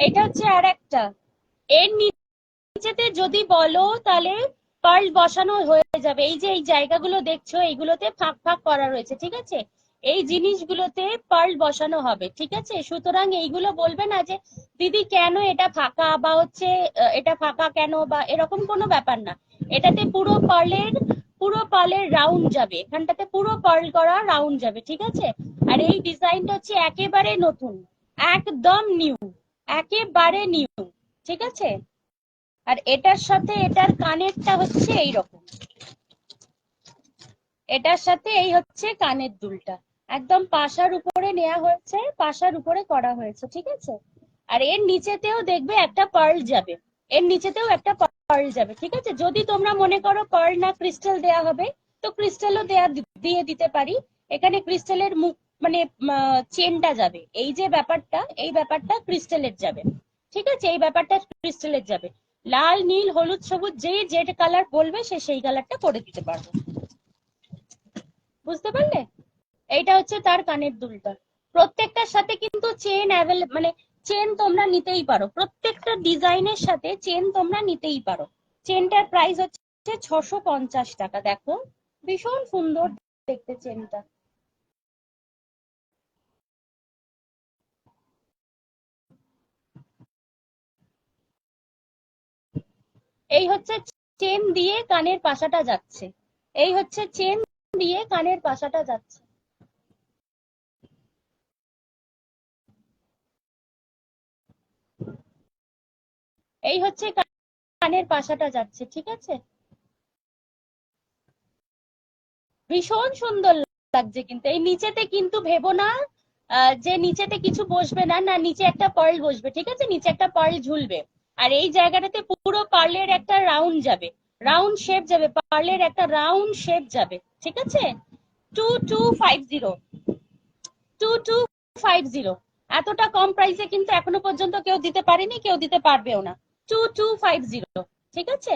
এটা হচ্ছে আর একটা, এর নিচেতে যদি বলো তাহলে পার্ল বসানো হয়ে যাবে। এই যে এই জায়গাগুলো দেখছো, এইগুলোতে ফাঁক ফাঁক করা রয়েছে, ঠিক আছে। এই জিনিসগুলোতে পার্ল বসানো হবে, ঠিক আছে। সুতরাং এইগুলো বলবে না যে দিদি কেন এটা ফাঁকা, বা হচ্ছে এটা ফাঁকা কেন, বা এরকম কোনো ব্যাপার না। এটাতে পুরো পার্লের রাউন্ড যাবে, এখানটাতে পুরো পার্ল করা রাউন্ড যাবে, ঠিক আছে। আর এই ডিজাইনটা হচ্ছে একেবারে নতুন, একদম নিউ, একেবারে নিউ, ঠিক আছে। আর এটার সাথে এটার কানেরটা হচ্ছে এইরকম, এটার সাথে এই হচ্ছে কানের দুলটা, একদম পাশার উপরে নেওয়া হয়েছে, পাশার উপরে করা হয়েছে, ঠিক আছে। আর এর নিচেতেও দেখবে একটা পার্ল যাবে, এর নিচেতেও একটা পার্ল যাবে, ঠিক আছে। যদি তোমরা মনে করো পার্ল না ক্রিস্টাল দেয়া হবে, তো ক্রিস্টালও দিয়ে দিতে পারি। এখানে ক্রিস্টালের মুখ মানে চেনটা যাবে, এই যে ব্যাপারটা, এই ব্যাপারটা ক্রিস্টালের যাবে, ঠিক আছে। এই ব্যাপারটা ক্রিস্টালের যাবে। লাল নীল হলুদ সবুজ যে কালার বলবে সে সেই কালারটা করে দিতে পারবে, বুঝতে পারলে। এইটা হচ্ছে তার কানের দুলটা। প্রত্যেকটার সাথে কিন্তু চেন মানে চেন তোমরা নিতেই পারো, প্রত্যেকটা ডিজাইনের সাথে চেন তোমরা নিতেই পারো। চেনটার প্রাইস হচ্ছে 650 টাকা। দেখো ভীষণ সুন্দর দেখতে চেনটা। এই হচ্ছে চেন দিয়ে কানের পাশাটা যাচ্ছে, এই হচ্ছে চেন দিয়ে কানের পাশাটা যাচ্ছে। এই হচ্ছে কানের পাশাটা যাচ্ছে, ঠিক আছে? ভীষণ সুন্দর লাগছে কিন্তু। এই নিচেতে কিন্তু ভেবো না যে নিচেতে কিছু বসবে না, না নিচে একটা পার্ল বসবে, ঠিক আছে? নিচে একটা পার্ল ঝুলবে। আর এই জায়গাটাতে পুরো পার্লের একটা রাউন্ড যাবে, রাউন্ড শেপ যাবে, পার্লের একটা রাউন্ড শেপ যাবে, ঠিক আছে? 2250, 2250। এতটা কম প্রাইসে কিন্তু এখনো পর্যন্ত কেউ দিতে পারেনি, কেউ দিতে পারবেও না। 2250, ঠিক আছে?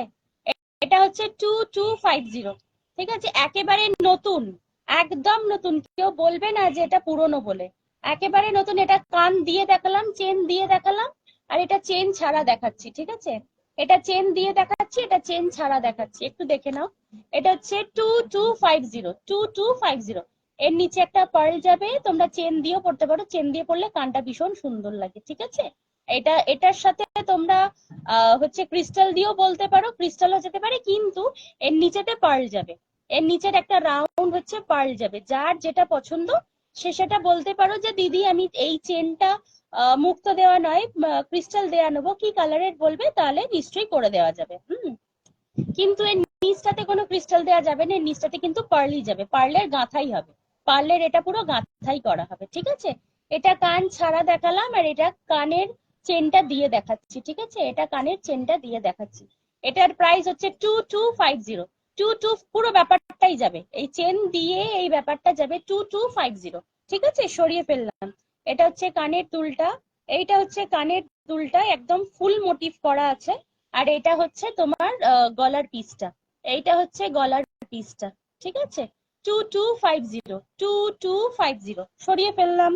এটা হচ্ছে 2250, ঠিক আছে? একেবারে নতুন, একদম নতুন, কেউ বলবে না যে এটা পুরনো বলে। একেবারে নতুন। এটা কান দিয়ে দেখালাম, চেন দিয়ে দেখালাম, আর এটা চেন ছাড়া দেখাচ্ছি, ঠিক আছে? এটা চেন দিয়ে দেখাচ্ছি, এটা চেন ছাড়া দেখাচ্ছি, একটু দেখে নাও। এটা হচ্ছে 2250, 2250। এর নিচে একটা পার্ল যাবে, তোমরা চেন দিয়েও পড়তে পারো, চেন দিয়ে পড়লে কানটা ভীষণ সুন্দর লাগে, ঠিক আছে? এটার সাথে তোমরা হচ্ছে ক্রিস্টাল দিয়েও বলতে পারো, ক্রিস্টালও যেতে পারে, কিন্তু এর নিচেতে পার্ল যাবে, এর নিচের একটা রাউন্ড হচ্ছে পার্ল যাবে। যার যেটা পছন্দ সে সেটা বলতে পারো যে দিদি আমি এই চেনটা মুক্ত দেওয়া নয়, ক্রিস্টাল দেওয়া নেবো, কি কালারের বলবে, তাহলে নিশ্চয়ই করে দেওয়া যাবে। কিন্তু এর নিচটাতে কোনো ক্রিস্টাল দেওয়া যাবে না, এর নিচটাতে কিন্তু পার্লই যাবে, পার্লের গাঁথাই হবে, পার্লের এটা পুরো গাঁথাই করা হবে, ঠিক আছে? এটা কান ছাড়া দেখালাম, আর এটা কানের চেনটা দিয়ে দেখাচ্ছি, ঠিক আছে? এটা কানের চেনটা দিয়ে দেখাচ্ছি। এটার প্রাইস হচ্ছে 2250, 22, পুরো ব্যাপারটাই যাবে, এই চেন দিয়ে এই ব্যাপারটা যাবে 2250, ঠিক আছে? সরিয়ে ফেললাম। এটা হচ্ছে কানের দুলটা, এইটা হচ্ছে কানের দুলটা, একদম ফুল মোটিভ করা আছে। আর এটা হচ্ছে তোমার গলার পিসটা, এইটা হচ্ছে গলার পিসটা, ঠিক আছে? 2250, 2250, সরিয়ে ফেললাম।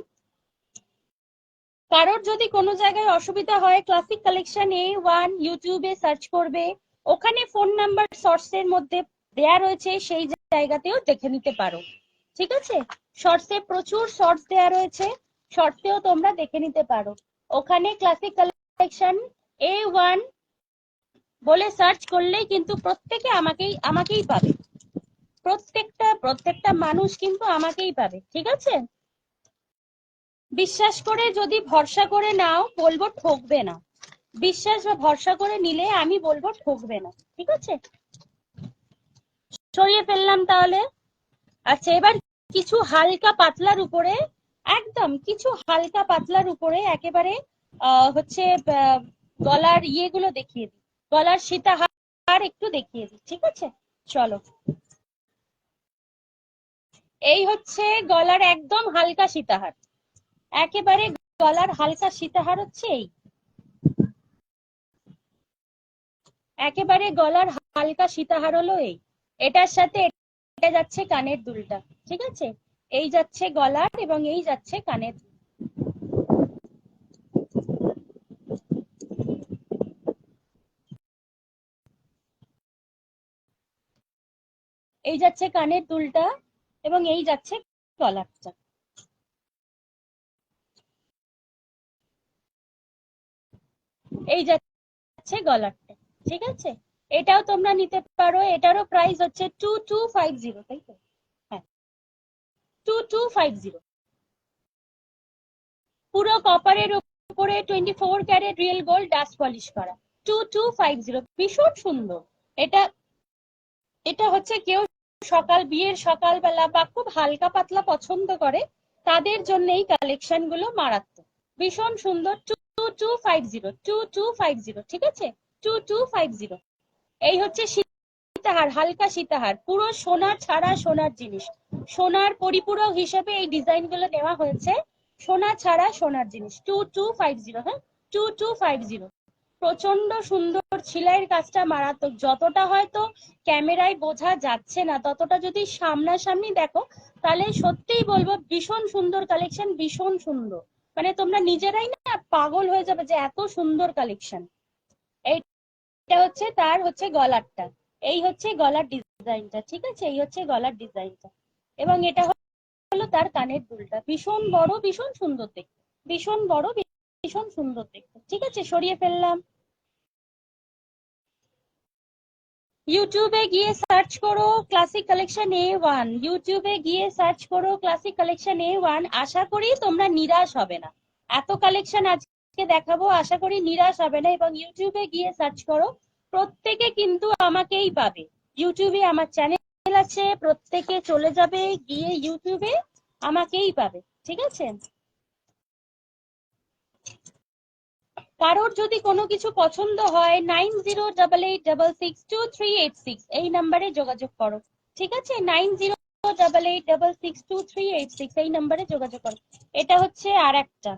কারোর যদি কোনো জায়গায় অসুবিধা হয়, ক্লাসিক কালেকশন A1 ইউটিউবে সার্চ করবে, ওখানে ফোন নাম্বার শর্টসের মধ্যে দেয়া রয়েছে, সেই জায়গাতেও দেখে নিতে পারো, ঠিক আছে? শর্টসে প্রচুর শর্টস দেয়া রয়েছে, শর্টসেও তোমরা দেখে নিতে পারো। ওখানে ক্লাসিক কালেকশন A1 বলে সার্চ করলেই কিন্তু প্রত্যেকে আমাকেই পাবে, প্রত্যেকটা মানুষ কিন্তু আমাকেই পাবে, ঠিক আছে? বিশ্বাস করে যদি ভরসা করে নাও, বলবো ঠকবে না। বিশ্বাস বা ভরসা করে নিলে আমি বলবো ঠকবে না, ঠিক আছে? সরিয়ে ফেললাম তাহলে। আচ্ছা, এবার কিছু হালকা পাতলার উপরে, একদম কিছু হালকা পাতলার উপরে একেবারে হচ্ছে গলার ইয়েগুলো দেখিয়ে দিই, গলার সীতাহার একটু দেখিয়ে দিই, ঠিক আছে? চলো। এই হচ্ছে গলার একদম হালকা সীতাহার, একেবারে গলার হালকা সীতাহার হচ্ছে এই, একেবারে গলার হালকা সীতাহার হলো এই। এটার সাথে এটা যাচ্ছে কানের দুলটা, ঠিক আছে? এই যাচ্ছে গলার এবং এই যাচ্ছে কানের। এই যাচ্ছে কানের দুলটা এবং এই যাচ্ছে গলারটা। এই যাচ্ছে গলারটা, ঠিক আছে? এটাও তোমরা নিতে পারো, এটারও প্রাইস হচ্ছে 2250, তাই তো? হ্যাঁ, 2250। পুরো কপারের উপরে 24 carat real gold dust polish করা, 2250, ভীষণ সুন্দর। এটা এটা হচ্ছে কেউ বিয়ের সকালবেলা বা খুব হালকা পাতলা পছন্দ করে, তাদের জন্য এই কালেকশন গুলো মারাত্মক, ভীষণ সুন্দর। 2250, ঠিক আছে? 2250। এই হচ্ছে সীতাহার, হালকা সীতাহার, পুরো সোনা ছাড়া সোনার জিনিস, সোনার পরিপূরক হিসেবে এই ডিজাইন গুলো নেওয়া হয়েছে, সোনা ছাড়া সোনার জিনিস। 2250, হ্যাঁ, 2250। প্রচন্ড সুন্দর, ছিলাইয়ের কাজটা মারাত্মক। যতটা হয়তো ক্যামেরায় বোঝা যাচ্ছে না, ততটা যদি সামনাসামনি দেখো তাহলে সত্যিই বলবো ভীষণ সুন্দর কালেকশন, ভীষণ সুন্দর। মানে তোমরা নিজেরাই না পাগল হয়ে যাবে যে এত সুন্দর কালেকশন। এইটা হচ্ছে তার হচ্ছে গলারটা, এই হচ্ছে গলার ডিজাইনটা, ঠিক আছে? এই হচ্ছে গলার ডিজাইনটা, এবং এটা হলো তার কানের দুলটা, ভীষণ বড়, ভীষণ সুন্দর দেখতে, ভীষণ বড়, ভীষণ সুন্দর দেখতে, ঠিক আছে? সরিয়ে ফেললাম। ইউটিউবে গিয়ে সার্চ করো ক্লাসিক কালেকশন A1, ইউটিউবে গিয়ে সার্চ করো ক্লাসিক কালেকশন A1। আশা করি তোমরা নিরাশ হবে না, এত কালেকশন আজকে দেখাবো, আশা করি নিরাশ হবে না। এবং ইউটিউবে গিয়ে সার্চ করো, প্রত্যেকে কিন্তু আমাকেই পাবে। ইউটিউবে আমার চ্যানেল আছে, প্রত্যেকে চলে যাবে গিয়ে ইউটিউবে আমাকেই পাবে, ঠিক আছে? কারোর যদি কোনো কিছু পছন্দ হয় 9088662386 এই নাম্বারে যোগাযোগ করো, ঠিক আছে? 9088662386 এই নাম্বারে যোগাযোগ করো। এটা হচ্ছে আর একটা,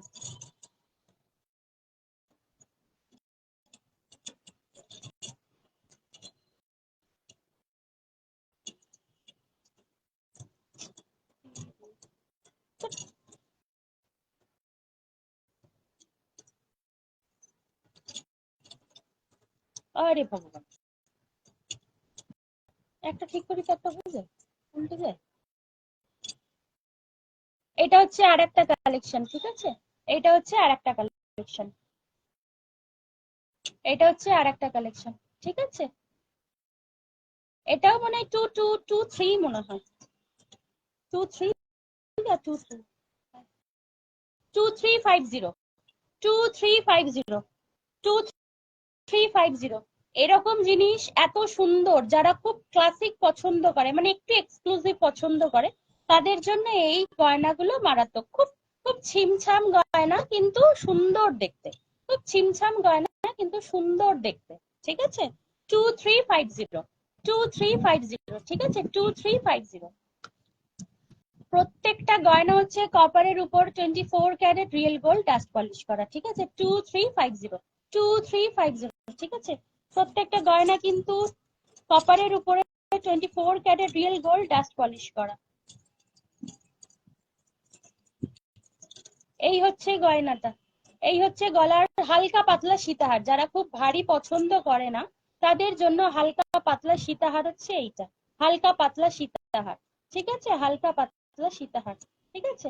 আরে ভগবান, একটা ঠিক করি তো একটা হয়ে যায়, উল্টে যায়। এটা হচ্ছে আর একটা কালেকশন, ঠিক আছে? এটা হচ্ছে আর একটা কালেকশন, এটা হচ্ছে আর একটা কালেকশন, ঠিক আছে? এটাও মনে হয় 2223 মনে হয়, 23 বা 2350, 2350, 2350। এরকম জিনিস এত সুন্দর, যারা খুব ক্লাসিক পছন্দ করে, মানে একটু এক্সক্লুসিভ পছন্দ করে, তাদের জন্য এই গয়নাগুলো মারাত্মক। খুব খুব ছিমছাম গয়না কিন্তু সুন্দর দেখতে, খুব ছিমছাম গয়না কিন্তু সুন্দর দেখতে, ঠিক আছে? 2350, 2350, ঠিক আছে? 2350। প্রত্যেকটা গয়না হচ্ছে কপারের উপর 24 carat real gold dust polish করা, ঠিক আছে? 2350, 2350, ঠিক আছে? প্রত্যেকটা গয়না কিন্তু কপারের উপরে 24 carat real gold dust polish করা। এই হচ্ছে গয়নাটা, এই হচ্ছে গলার হালকা পাতলা সীতাহার। যারা খুব ভারী পছন্দ করে না তাদের জন্য হালকা পাতলা সীতাহার হচ্ছে এইটা, হালকা পাতলা সীতাহার, ঠিক আছে? হালকা পাতলা সীতাহার, ঠিক আছে?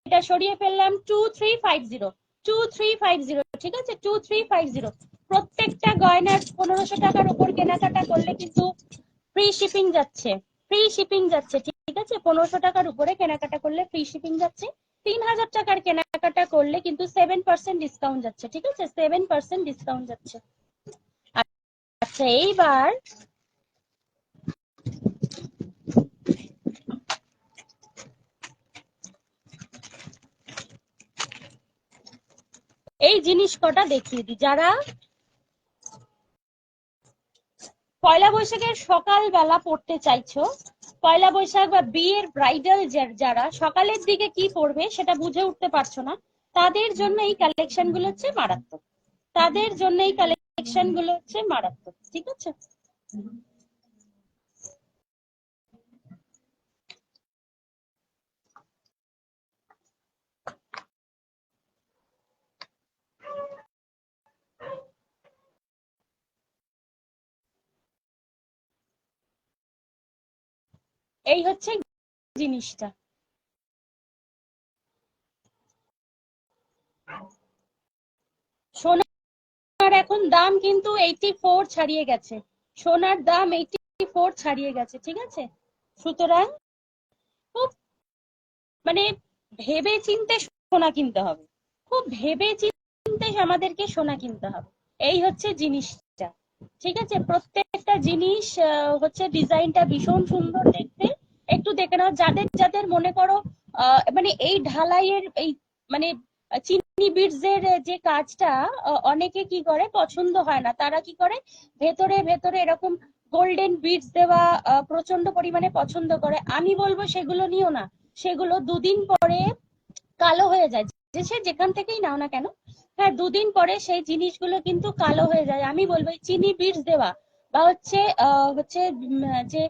এটা সরিয়ে ফেললাম। 2350, 2350, ঠিক আছে? 2350। প্রত্যেকটা গয়নার 1500 টাকার উপর কেনাকাটা করলে কিন্তু ফ্রি শিপিং যাচ্ছে, ফ্রি শিপিং যাচ্ছে, ঠিক আছে? 1500 টাকার উপরে কেনাকাটা করলে ফ্রি শিপিং যাচ্ছে। 3000 টাকার কেনাকাটা করলে কিন্তু 7% ডিসকাউন্ট যাচ্ছে, ঠিক আছে? 7% ডিসকাউন্ট যাচ্ছে। আচ্ছা, এইবার এই জিনিস কটা দেখিয়ে দিই। যারা পয়লা বৈশাখের সকালবেলা পড়তে চাইছো, পয়লা বৈশাখ বা বিয়ের ব্রাইডাল যারা সকালের দিকে কি পরবে সেটা বুঝে উঠতে পারছো না, তাদের জন্য এই কালেকশন গুলো হচ্ছে মারাত্মক, তাদের জন্য এই কালেকশন গুলো হচ্ছে মারাত্মক, ঠিক আছে? এই হচ্ছে জিনিসটা। সোনার এখন দাম কিন্তু 84 ছাড়িয়ে গেছে, সোনার দাম 84 ছাড়িয়ে গেছে, ঠিক আছে? সুতরাং খুব মানে ভেবে চিন্তে সোনা কিনতে হবে, খুব ভেবে চিন্তে আমাদেরকে সোনা কিনতে হবে। এই হচ্ছে জিনিসটা, ঠিক আছে? প্রত্যেকটা জিনিস হচ্ছে ডিজাইনটা ভীষণ সুন্দর দেখতে, একটু দেখে নাও। যাদের যাদের মনে করো মানে এই ঢালাইয়ের এই মানে চিনি বিটস এর যে কাজটা অনেকে কি করে পছন্দ হয় না, তারা কি করে ভেতরে ভেতরে এরকম গোল্ডেন বিটস দেওয়া প্রচন্ড পরিমাণে পছন্দ করে। আমি বলবো সেগুলো নিও না, সেগুলো দুদিন পরে কালো হয়ে যায়, যে সে যেখান থেকেই নাও না কেন। হ্যাঁ, দুদিন পরে সেই জিনিসগুলো কিন্তু কালো হয়ে যায়। আমি বলবো এই চিনি বিটস দেওয়া বা হচ্ছে যে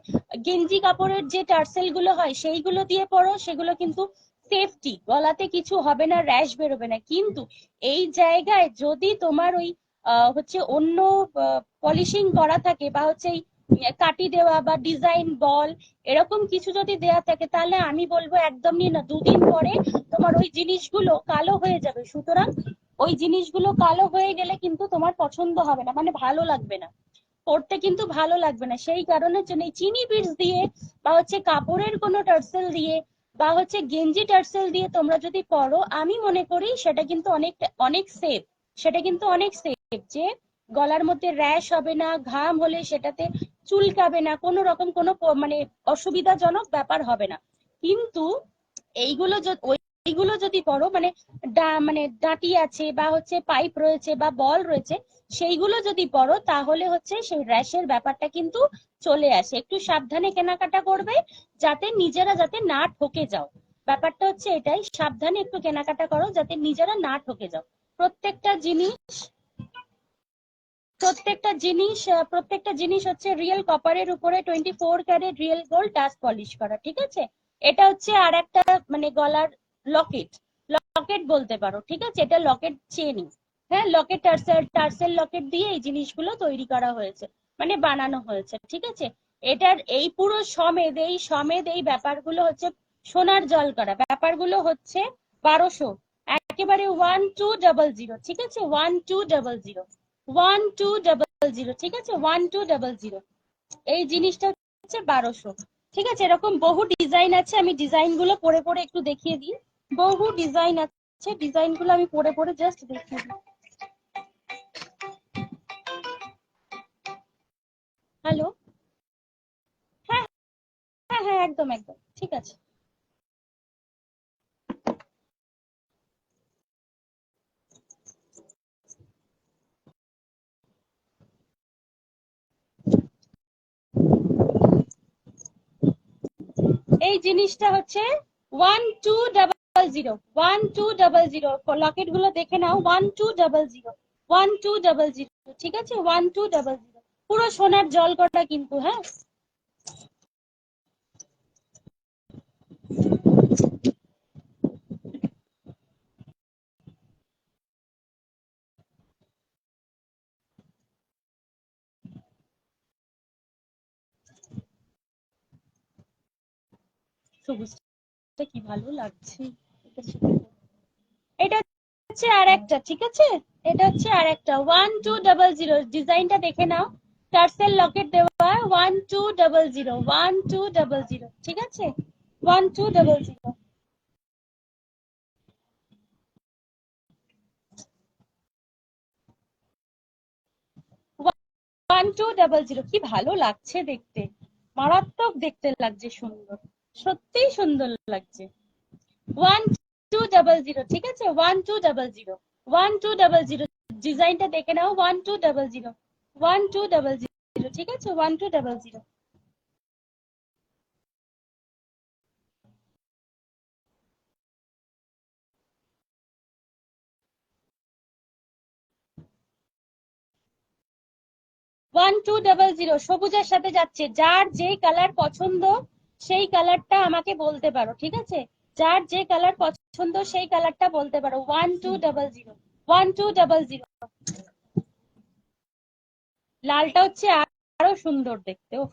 গেঞ্জি কাপড়ের যে টার্সেল গুলো হয় সেইগুলো দিয়ে পরো, সেগুলো কিন্তু সেফটি, গলাতে কিছু হবে না, র্যাশ বেরোবে না। কিন্তু এই জায়গায় যদি তোমার ওই হচ্ছে অন্য পলিশিং করা থাকে বা হচ্ছে এই কাটি দেওয়া বা ডিজাইন বল এরকম কিছু যদি দেয়া থাকে, তাহলে আমি বলবো একদম নিয়ে না, দুদিন পরে তোমার ওই জিনিসগুলো কালো হয়ে যাবে। সুতরাং ওই জিনিসগুলো কালো হয়ে গেলে কিন্তু তোমার পছন্দ হবে না, মানে ভালো লাগবে না। পরতে কিন্তু ভালো লাগবে না। সেই কারণের জন্য চিনি বিটস দিয়ে বা হচ্ছে কাপড়ের কোনো টার্সেল দিয়ে বা হচ্ছে গেঞ্জি টার্সেল দিয়ে তোমরা যদি পরো, আমি মনে করি সেটা কিন্তু অনেক অনেক সেফ। সেটা কিন্তু অনেক সেফ, যে গলার মধ্যে র্যাশ হবে না, ঘাম হলে সেটাতে চুলকাবে না, কোনো রকম কোনো মানে অসুবিধাজনক ব্যাপার হবে না। কিন্তু এইগুলো এইগুলো যদি পরো, মানে মানে ডাঁটি আছে বা হচ্ছে পাইপ রয়েছে বা বল রয়েছে, সেইগুলো যদি পরো তাহলে হচ্ছে সেই র্যাশের ব্যাপারটা কিন্তু চলে আসে। একটু সাবধানে কেনাকাটা করবে, যাতে নিজেরা যাতে না ঠকে যাও। ব্যাপারটা হচ্ছে এটাই, সাবধানে একটু কেনাকাটা করো যাতে নিজেরা না ঠকে যাও। প্রত্যেকটা জিনিস প্রত্যেকটা জিনিস হচ্ছে রিয়েল কপারের উপরে 24 carat real gold dust polish করা, ঠিক আছে? এটা হচ্ছে আর একটা মানে গলার লকেট, লকেট বলতে পারো, ঠিক আছে? এটা লকেট চেনই। হ্যাঁ, লকেট টার্সেল লকেট দিয়ে এই জিনিসগুলো তৈরি করা হয়েছে, মানে বানানো হয়েছে, ঠিক আছে? এটার এই পুরো সমেত এই ব্যাপারগুলো হচ্ছে সোনার জল করা, ব্যাপারগুলো হচ্ছে 1200, একেবারে 1200, ঠিক আছে? 1200, 1200, ঠিক আছে? 1200, এই জিনিসটা হচ্ছে 1200, ঠিক আছে? এরকম বহু ডিজাইন আছে, আমি ডিজাইন গুলো পরে পরে একটু দেখিয়ে দিই। বহু ডিজাইন আছে, ডিজাইন গুলো আমি পরে পরে জাস্ট দেখিয়ে দিই। হ্যালো, হ্যাঁ হ্যাঁ হ্যাঁ, একদম একদম ঠিক আছে। এই জিনিসটা হচ্ছে 1200, 1200, লকেট গুলো দেখে নাও, 1200, 1200, ঠিক আছে? 1200, পুরো সোনার জল করা কিন্তু, হ্যাঁ। সবুজটা কি ভালো লাগছে, এটা হচ্ছে আর একটা, ঠিক আছে? এটা হচ্ছে আর একটা 1200, ডিজাইনটা দেখে নাও, টার্সেল লকেট দেওয়া 1200, 1200, ঠিক আছে? 1200, 1200, কি ভালো লাগছে দেখতে, মারাত্মক দেখতে লাগছে, সুন্দর, সত্যিই সুন্দর লাগছে। 1200, ঠিক আছে? 1200, 1200, ডিজাইনটা দেখে নাও, 1200, 1200, ঠিক আছে? 1200, 1200, সবুজের সাথে যাচ্ছে। যার যেই কালার পছন্দ সেই কালারটা আমাকে বলতে পারো, ঠিক আছে? যার যে কালার পছন্দ সেই কালারটা বলতে পারো। 1200, 1200, লালটা হচ্ছে আরো সুন্দর দেখতে। ও,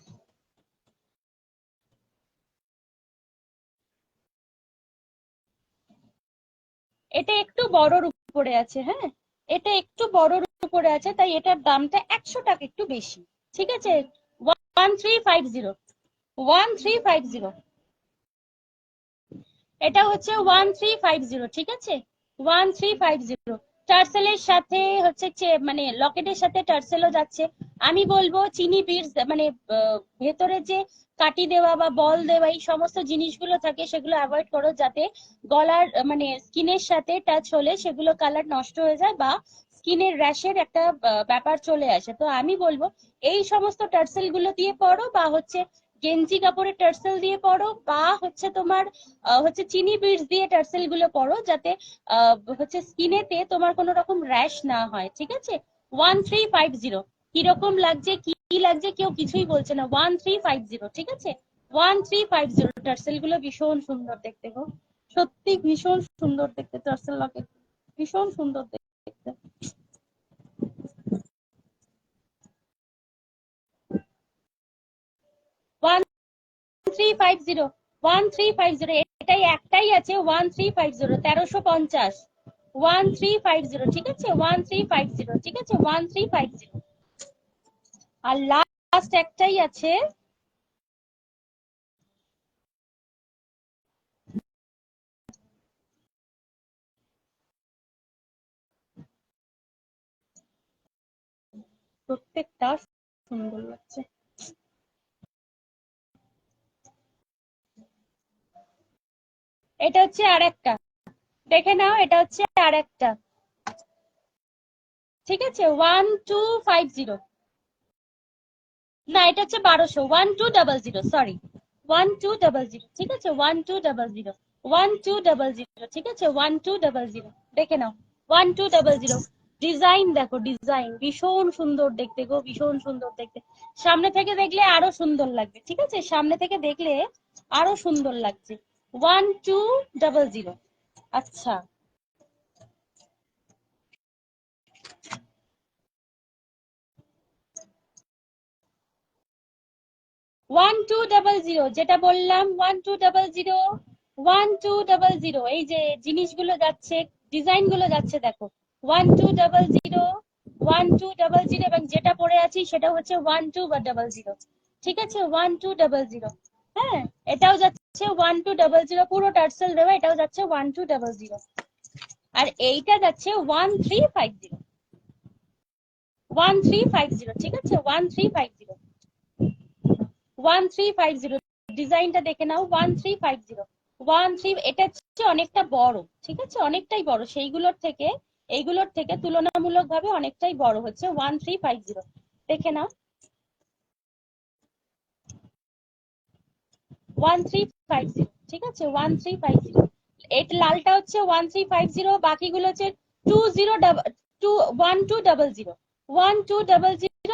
এটা একটু বড়র উপরে আছে, হ্যাঁ, এটা একটু বড়র উপরে আছে, তাই এটার দামটা 100 টাকা একটু বেশি, ঠিক আছে? 1350, 1350, এটা হচ্ছে 1350, ঠিক আছে? 1350, টার্সেলের সাথে হচ্ছে মানে লকেটের সাথে টার্সেলও যাচ্ছে। আমি বলবো চিনি বিটস মানে ভেতরে যে কাটি দেওয়া বা বল দেওয়া এই সমস্ত জিনিসগুলো থাকে সেগুলো অ্যাভয়েড করো, যাতে গলার মানে স্কিনের সাথে টাচ হলে সেগুলো কালার নষ্ট হয়ে যায় বা স্কিনের র্যাশের একটা ব্যাপার চলে আসে। তো আমি বলবো এই সমস্ত টার্সেল গুলো দিয়ে পরো, বা হচ্ছে গেঞ্জি কাপড়ের টার্সেল দিয়ে পরো, বা হচ্ছে তোমার হচ্ছে চিনি বিটস দিয়ে টার্সেল গুলো পরো, যাতে হচ্ছে স্কিনেতে তোমার কোনো রকম র্যাশ না হয়, ঠিক আছে? 1350, কিরকম লাগছে কি লাগছে কেউ কিছুই বলছে না, 1350, ঠিক আছে? 1350, টার্সেল গুলো ভীষণ সুন্দর দেখতে গো, সত্যি ভীষণ সুন্দর দেখতে, টার্সেল লকেট ভীষণ সুন্দর দেখতে। 1350, 1350, এটাই একটাই আছে 1350, 1350, 1350, ঠিক আছে? 1350, ঠিক আছে? 1350, আর লাস্ট একটাই আছে, প্রত্যেকটা সুন্দর লাগছে। এটা হচ্ছে আরেকটা, দেখে নাও, এটা হচ্ছে আরেকটা, ঠিক আছে 1250। না এটা হচ্ছে 1200, 1200, সরি 1200, ঠিক আছে 1200, 1200, ঠিক আছে 1200, দেখে নাও 1200। ডিজাইন দেখো, ডিজাইন ভীষণ সুন্দর দেখতে গো, ভীষণ সুন্দর দেখতে। সামনে থেকে দেখলে আরো সুন্দর লাগবে, ঠিক আছে, সামনে থেকে দেখলে আরো সুন্দর লাগছে। 1200। আচ্ছা, 1200, যেটা বললাম 1200, 1200। এই যে জিনিসগুলো যাচ্ছে, ডিজাইন গুলো যাচ্ছে দেখো, 1200, 1200, এবং যেটা পরে আছি সেটা হচ্ছে 1200, ঠিক আছে 1200। হ্যাঁ, এটাও যাচ্ছে 1200, পুরো টার্সেল দেওয়া, এটাও যাচ্ছে 1200। আর এইটা যাচ্ছে 1350, 1350, ঠিক আছে 1350, 1350। ডিজাইনটা দেখে নাও 1350, 13। এটা হচ্ছে অনেকটা বড়, ঠিক আছে অনেকটাই বড়, এইগুলোর থেকে তুলনামূলক ভাবে অনেকটাই বড় হচ্ছে 1350, দেখে নাও 1350, ঠিক আছে 1350। এই লালটা হচ্ছে 1350, বাকিগুলো হচ্ছে 1200, 1200,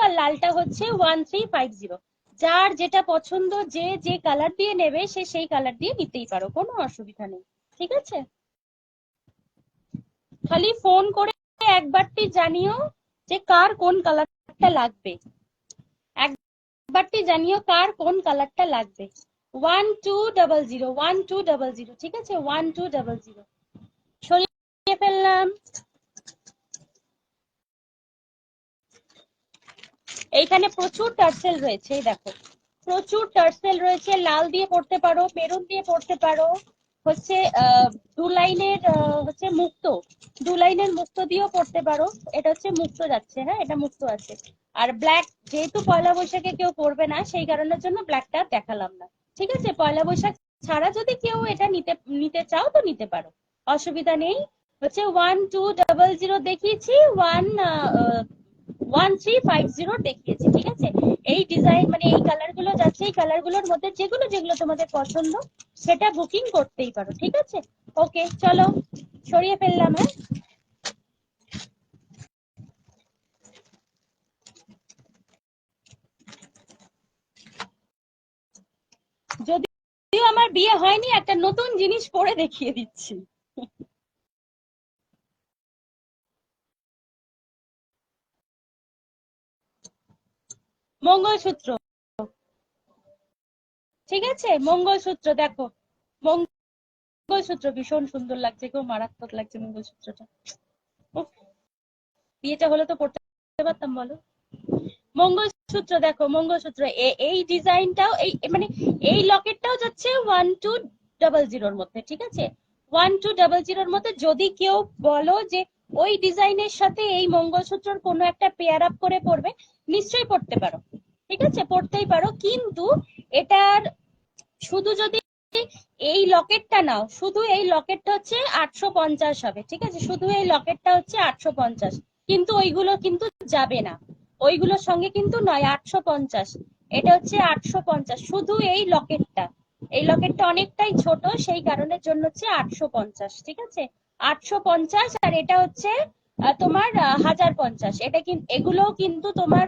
আর লালটা হচ্ছে 1350। যার যেটা পছন্দ, যে যে কালার দিয়ে নেবে সে সেই কালার দিয়ে নিতেই পারো, কোনো অসুবিধা নেই, ঠিক আছে। খালি ফোন করে একবারটি জানিও যে কার কোন কালারটা লাগবে, একবারটি জানিও কার কোন কালারটা লাগবে। 1200, 1200, ঠিক আছে 1200। সরিয়ে ফেললাম। এইখানে প্রচুর টার্সেল রয়েছে, এই দেখো প্রচুর টার্সেল রয়েছে, লাল দিয়ে পড়তে পারো, মেরুন দিয়ে পড়তে পারো, হচ্ছে 2 লাইনের হচ্ছে মুক্ত, 2 লাইনের মুক্ত দিয়েও পড়তে পারো। এটা হচ্ছে মুক্ত যাচ্ছে, হ্যাঁ এটা মুক্ত আছে। আর ব্ল্যাক, যেহেতু পয়লা বৈশাখে কেউ পড়বে না সেই কারণের জন্য ব্ল্যাকটা দেখালাম না, ঠিক আছে। পয়লা বৈশাখ ছাড়া যদি কেউ এটা নিতে নিতে চাও তো নিতে পারো, অসুবিধা নেই। হচ্ছে 1200 দেখিয়েছি, 1350 দেখিয়েছি, ঠিক আছে। এই ডিজাইন মানে এই কালার গুলো যাচ্ছে, এই কালার গুলোর মধ্যে যেগুলো যেগুলো তোমাদের পছন্দ সেটা বুকিং করতেই পারো, ঠিক আছে। ওকে চলো, সরিয়ে ফেললাম। হ্যাঁ, যদিও আমার বিয়ে হয়নি, একটা নতুন জিনিস পরে দেখিয়ে দিচ্ছি। মঙ্গলসূত্র, ঠিক আছে মঙ্গলসূত্র দেখো, মঙ্গলসূত্র ভীষণ সুন্দর লাগছে, খুব মারাত্মক লাগছে মঙ্গলসূত্রটা। উফ, বিয়েটা হলে তো পড়তে পারতাম বলো। মঙ্গলসূত্র দেখো, মঙ্গলসূত্র এই ডিজাইনটাও, এই মানে এই লকেটটাও যাচ্ছে 1200 মধ্যে, ঠিক আছে 1200 মধ্যে। যদি কেউ বলো যে ওই ডিজাইনের সাথে এই মঙ্গলসূত্রর কোনো একটা পেয়ার আপ করে পড়বে, নিশ্চয়ই পড়তে পারো, ঠিক আছে পড়তেই পারো। কিন্তু এটার শুধু যদি এই লকেটটা নাও, শুধু এই লকেটটা হচ্ছে 850 হবে, ঠিক আছে, শুধু এই লকেটটা হচ্ছে 850। কিন্তু ওইগুলো কিন্তু যাবে না, ওইগুলোর সঙ্গে কিন্তু নয় 850। এটা হচ্ছে 850, শুধু এই লকেটটা, এই লকেটটা অনেকটাই ছোট সেই কারণের জন্য হচ্ছে 850, ঠিক আছে 850। আর এটা হচ্ছে তোমার 1050। এটা কিন্তু এগুলোও কিন্তু তোমার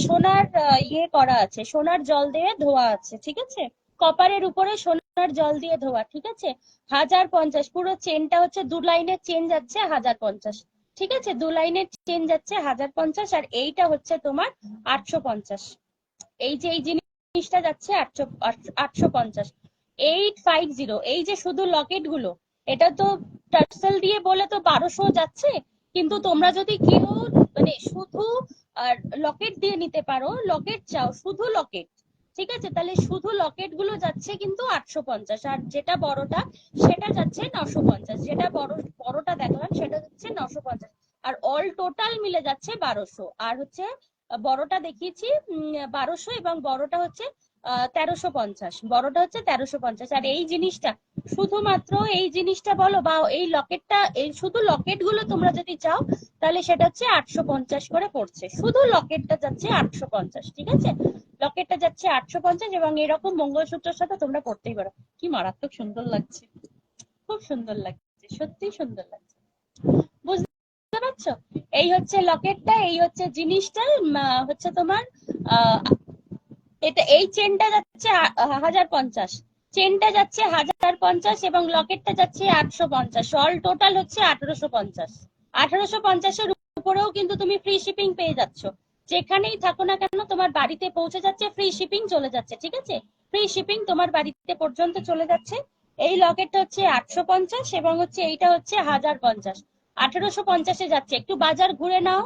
সোনার ইয়ে করা আছে, সোনার জল দিয়ে ধোয়া আছে, ঠিক আছে, কপারের উপরে সোনার জল দিয়ে ধোয়া, ঠিক আছে 1050। পুরো চেনটা হচ্ছে 2 লাইনের চেন যাচ্ছে 1050, ঠিক আছে 2 লাইনের চেন যাচ্ছে 1050। আর এইটা হচ্ছে তোমার 850। এই যে এই জিনিসটা যাচ্ছে 850, 850। এই যে শুধু লকেট গুলো, এটা তো টার্সেল দিয়ে বলে তো 1200 যাচ্ছে। কিন্তু তোমরা যদি কেউ মানে শুধু আর লকেট দিয়ে নিতে পারো, লকেট চাও শুধু লকেট, ঠিক আছে, তাহলে শুধু লকেট গুলো যাচ্ছে কিন্তু 850, আর যেটা বড়টা সেটা যাচ্ছে 950, যেটা বড়টা দেখলাম সেটা হচ্ছে 950, আর অল টোটাল মিলে যাচ্ছে 1200, আর হচ্ছে বড়টা দেখিয়েছি 1200, এবং বড়টা হচ্ছে 1350, বড়টা হচ্ছে 1350। আর এই জিনিসটা শুধুমাত্র এই জিনিসটা বলো বা এই লকেটটা, এই শুধু লকেট গুলো তোমরা যদি চাও তাহলে সেটা হচ্ছে 850 করে পড়ছে, শুধু লকেটটা যাচ্ছে 850, ঠিক আছে, লকেটটা যাচ্ছে 850, এবং এরকম মঙ্গলসূত্রের সাথে তোমরা পড়তেই পারো। কি মারাত্মক সুন্দর লাগছে, খুব সুন্দর লাগছে, সত্যি সুন্দর লাগছে, বুঝতে পারছো? এই হচ্ছে লকেটটা, এই হচ্ছে জিনিসটা, হচ্ছে তোমার এটা, এই চেনটা যাচ্ছে 1050, চেনটা যাচ্ছে 1050 এবং লকেটটা যাচ্ছে 850, অল টোটাল হচ্ছে 1850। 1850-এর উপরেও কিন্তু তুমি ফ্রি শিপিং পেয়ে যাচ্ছ, যেখানেই থাকো না কেন তোমার বাড়িতে পৌঁছে যাচ্ছে, ফ্রি শিপিং চলে যাচ্ছে, ঠিক আছে, ফ্রি শিপিং তোমার বাড়িতে পর্যন্ত চলে যাচ্ছে। এই লকেটটা হচ্ছে 850 এবং হচ্ছে এইটা হচ্ছে 1050, 1850-এ যাচ্ছে। একটু বাজার ঘুরে নাও,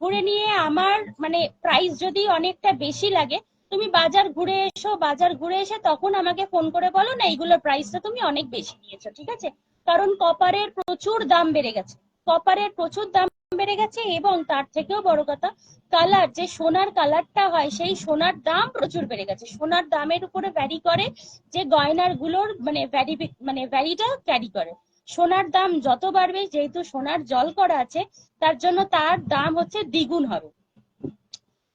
ঘুরে নিয়ে আমার মানে প্রাইস যদি অনেকটা বেশি লাগে, তুমি বাজার ঘুরে এসো, বাজার ঘুরে এসে তখন আমাকে ফোন করে বলো না এইগুলোর প্রাইসটা তুমি অনেক বেশি নিয়েছো, ঠিক আছে, কারণ কপারের প্রচুর দাম বেড়ে গেছে, কপারের প্রচুর দাম বেড়ে গেছে, এবং তার থেকেও বড় কথা কালার, যে সোনার কালারটা হয় সেই সোনার দাম প্রচুর বেড়ে গেছে, সোনার দামের উপরে ভ্যারি করে যে গয়নার গুলোর মানে ভ্যারিটা ক্যারি করে, সোনার দাম যত বাড়বে, যেহেতু সোনার জল করা আছে তার জন্য তার দাম হচ্ছে দ্বিগুণ হবে,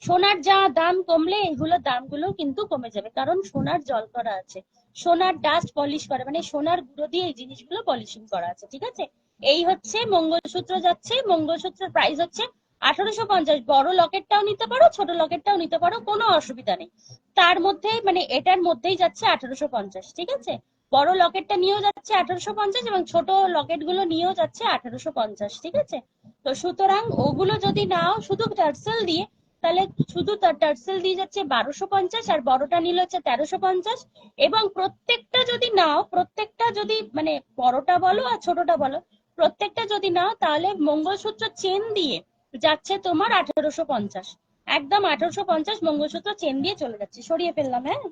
সোনার যা দাম কমলে এগুলো দামগুলো কিন্তু কমে যাবে, কারণ সোনার জল করা আছে, সোনার ডাস্ট পলিশ করে, মানে সোনার গুঁড়ো দিয়ে এই জিনিসগুলো পলিশিং করা আছে, ঠিক আছে। এই হচ্ছে মঙ্গলসূত্র যাচ্ছে, মঙ্গলসূত্রের প্রাইস হচ্ছে 1850, বড় লকেটটাও নিতে পারো, ছোট লকেটটাও নিতে পারো, কোনো অসুবিধা নেই, তার মধ্যে মানে এটার মধ্যেই যাচ্ছে 1850, ঠিক আছে, বড় লকেটটা নিয়েও যাচ্ছে 1850 এবং ছোট লকেট গুলো নিয়েও যাচ্ছে 1850, ঠিক আছে। তো সুতরাং ওগুলো যদি নাও শুধু টার্সেল দিয়ে, তাহলে শুধু টার্সেল দিয়ে যাচ্ছে 1250, আর বড়টা নিলে হচ্ছে 1350, এবং প্রত্যেকটা যদি নাও, প্রত্যেকটা যদি মানে বড়টা বলো আর ছোটটা বলো, প্রত্যেকটা যদি নাও তাহলে মঙ্গলসূত্র চেন দিয়ে যাচ্ছে তোমার 1850, একদম 1850 মঙ্গলসূত্র চেন দিয়ে চলে যাচ্ছে, সরিয়ে ফেললাম, হ্যাঁ।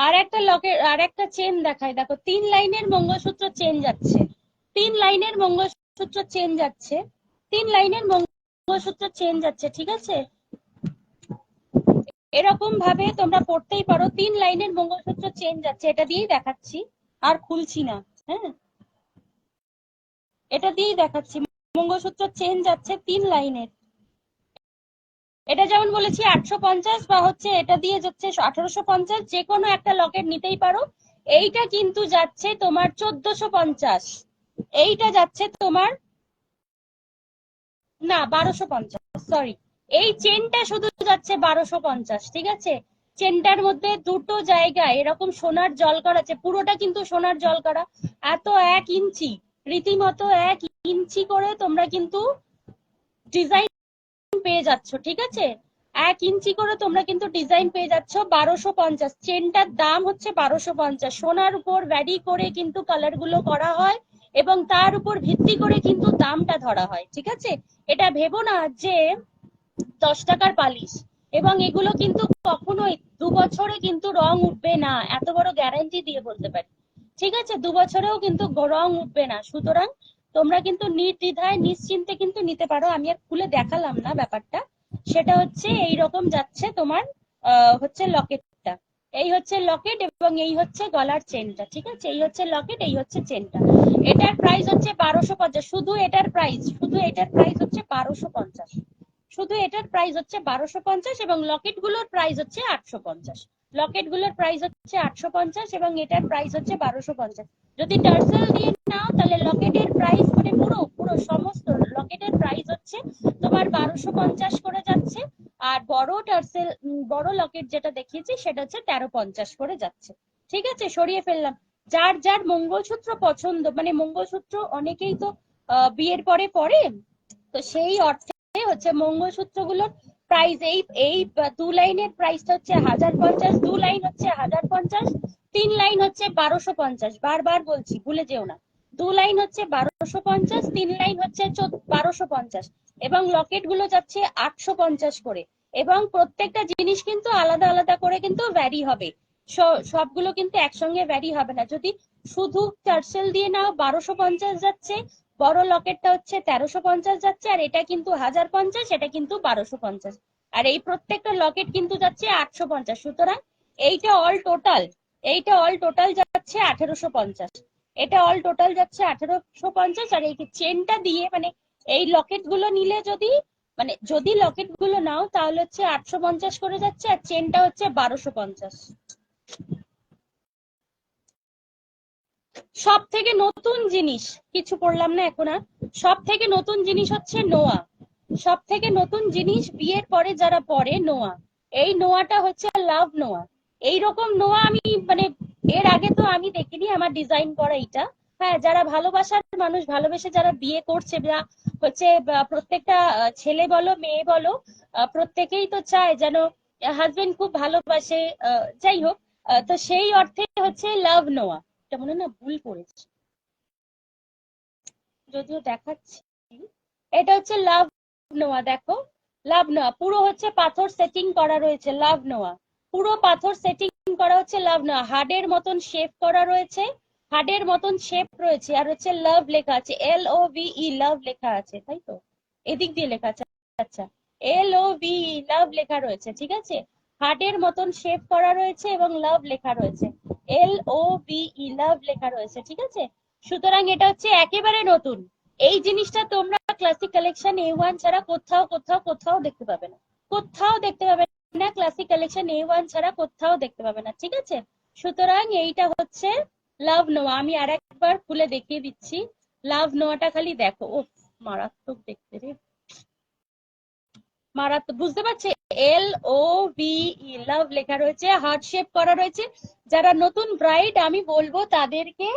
আর একটা লকেট, আর একটা চেন দেখায়, দেখো 3 লাইনের মঙ্গলসূত্র চেন যাচ্ছে, 3 লাইনের মঙ্গলসূত্র চেন যাচ্ছে, 3 লাইনের মঙ্গলসূত্র চেন যাচ্ছে, ঠিক আছে, এরকম ভাবে তোমরা পড়তেই পারো, 3 লাইনের মঙ্গলসূত্র চেন যাচ্ছে, এটা দিয়েই দেখাচ্ছি, আর খুলছি না, হ্যাঁ, এটা দিয়েই দেখাচ্ছি, মঙ্গলসূত্র চেন যাচ্ছে 3 লাইনের, এটা যেমন বলেছি 850 বা হচ্ছে এটা দিয়ে যাচ্ছে 1850, যে কোনো একটা লকেট নিতেই পারো। এইটা কিন্তু যাচ্ছে তোমার 1450, এইটা যাচ্ছে তোমার না 1250, সরি, এই চেনটা শুধু যাচ্ছে 1250, ঠিক আছে, চেনটার মধ্যে দুটো জায়গায় এরকম সোনার জল করা আছে, পুরোটা কিন্তু সোনার জল করা, এত 1 ইঞ্চি, রীতিমতো 1 ইঞ্চি করে তোমরা কিন্তু ডিজাইন পেয়ে যাচ্ছ, ঠিক আছে, 1 ইঞ্চি করে তোমরা কিন্তু ডিজাইন পেয়ে যাচ্ছ 1250, চেনটার দাম হচ্ছে 1250, সোনার উপর ভ্যারি করে কিন্তু কালার গুলো করা হয় এবং তার উপর ভিত্তি করে কিন্তু দামটা ধরা হয়, ঠিক আছে, এটা ভেবো না যে 10 টাকার পালিশ, এবং এগুলো কিন্তু কখনোই 2 বছরে কিন্তু রং উঠবে না, এত বড় গ্যারান্টি দিয়ে বলতে পারি, ঠিক আছে, 2 বছরেও কিন্তু রং উঠবে না, সুতরাং তোমরা কিন্তু নির্দ্বিধায় নিশ্চিন্তে কিন্তু নিতে পারো। আমি আর খুলে দেখালাম না ব্যাপারটা, সেটা হচ্ছে এইরকম যাচ্ছে তোমার হচ্ছে লকেটটা, এই হচ্ছে লকেট এবং এই হচ্ছে গলার চেনটা, ঠিক আছে, এই হচ্ছে লকেট, এই হচ্ছে চেনটা, এটার প্রাইস হচ্ছে 1250, শুধু এটার প্রাইস, শুধু এটার প্রাইস হচ্ছে 1250, শুধু এটার প্রাইস হচ্ছে 1250 এবং লকেট গুলোর প্রাইস হচ্ছে 850, লকেট গুলোর প্রাইস হচ্ছে 850 এবং এটার প্রাইস হচ্ছে 1250। যদি টার্সেল দিয়ে নাও তাহলে লকেটের প্রাইস মানে পুরো পুরো সমস্ত লকেটের প্রাইস হচ্ছে তোমার 1250 করে যাচ্ছে। আর বড় টার্সেল বড় লকেট যেটা দেখিয়েছি সেটা হচ্ছে 1350 করে যাচ্ছে। ঠিক আছে, সরিয়ে ফেললাম। যার যার মঙ্গলসূত্র পছন্দ, মানে মঙ্গলসূত্র অনেকেই তো বিয়ের পরে পরে, তো সেই অর্থে হচ্ছে মঙ্গলসূত্র গুলোর প্রাইস এই এই 2 লাইনের প্রাইসটা হচ্ছে 1050, 2 লাইন হচ্ছে 1050, 3 লাইন হচ্ছে 1250। বারবার বলছি, ভুলে যেও না। 2 লাইন হচ্ছে 1250, 3 লাইন হচ্ছে 1250 এবং লকেট গুলো যাচ্ছে 850 করে। এবং প্রত্যেকটা জিনিস কিন্তু আলাদা আলাদা করে কিন্তু ভ্যারি হবে, সবগুলো কিন্তু একসঙ্গে ভ্যারি হবে না। যদি শুধু টার্সেল দিয়ে নাও 1250 যাচ্ছে, বড় লকেটটা হচ্ছে 1350 যাচ্ছে, আর এটা কিন্তু 1050, এটা কিন্তু 1250, আর এই প্রত্যেকটা লকেট কিন্তু যাচ্ছে 850। সুতরাং এইটা অল টোটাল যাচ্ছে 1850, এটা অল টোটাল যাচ্ছে 1850। আর এই চেনটা দিয়ে মানে এই লকেট গুলো নিলে যদি লকেট গুলো নাও তাহলে হচ্ছে 850 করে যাচ্ছে, আর চেনটা হচ্ছে 1250। সব থেকে নতুন জিনিস কিছু পড়লাম না এখন আর। সব থেকে নতুন জিনিস হচ্ছে নোয়া। সব থেকে নতুন জিনিস বিয়ের পরে যারা পরে নোয়া, এই নোয়াটা হচ্ছে লাভ নোয়া। এইরকম নোয়া আমি মানে এর আগে তো আমি দেখিনি, আমার ডিজাইন করা এটা। হ্যাঁ, যারা ভালোবাসার মানুষ, ভালোবেসে যারা বিয়ে করছে বা হচ্ছে প্রত্যেকটা ছেলে বলো মেয়ে বলো, প্রত্যেকেই তো চায় যেন হাজবেন্ড খুব ভালোবাসে, যাই হোক, তো সেই অর্থে হচ্ছে লাভ নোয়া। এটা মনে না ভুল করেছি, যদিও দেখাচ্ছি। এটা হচ্ছে লাভ নোয়া, দেখো লাভ নোয়া পুরো হচ্ছে পাথর সেটিং করা রয়েছে। লাভ নোয়া পুরো পাথর সেটিং করা হচ্ছে। লাভ নোয়া হার্ডের মতন শেপ করা রয়েছে, হার্ডের মতন শেপ রয়েছে, আর হচ্ছে লাভ লেখা আছে, LOVE লাভ লেখা আছে, তাই তো এদিক দিয়ে লেখা আছে। আচ্ছা, LOVE লাভ লেখা রয়েছে, ঠিক আছে। হার্টের মতন শেপ করা রয়েছে এবং লাভ লেখা রয়েছে, LOVE লাভ লেখা রয়েছে, ঠিক আছে। সুতরাং এটা হচ্ছে একেবারে নতুন। এই জিনিসটা তোমরা ক্লাসিক কালেকশন A1 ছাড়া কোথাও কোথাও কোথাও দেখতে পাবে না, কোথাও দেখতে পাবে না। ক্লাসিক কালেকশন A1 ছাড়া কোথাও দেখতে পাবে না, ঠিক আছে। সুতরাং এইটা হচ্ছে লাভ নোয়া। আমি আর একবার খুলে দেখিয়ে দিচ্ছি। লাভ নোয়াটা খালি দেখো, ও মারাত্মক দেখতে রে, মারাত্মক, বুঝতে পারছে। LOVE লাভ লেখা রয়েছে, হার্ট শেপ করা রয়েছে। যারা নতুন ব্রাইড আমি বলবো তাদেরকে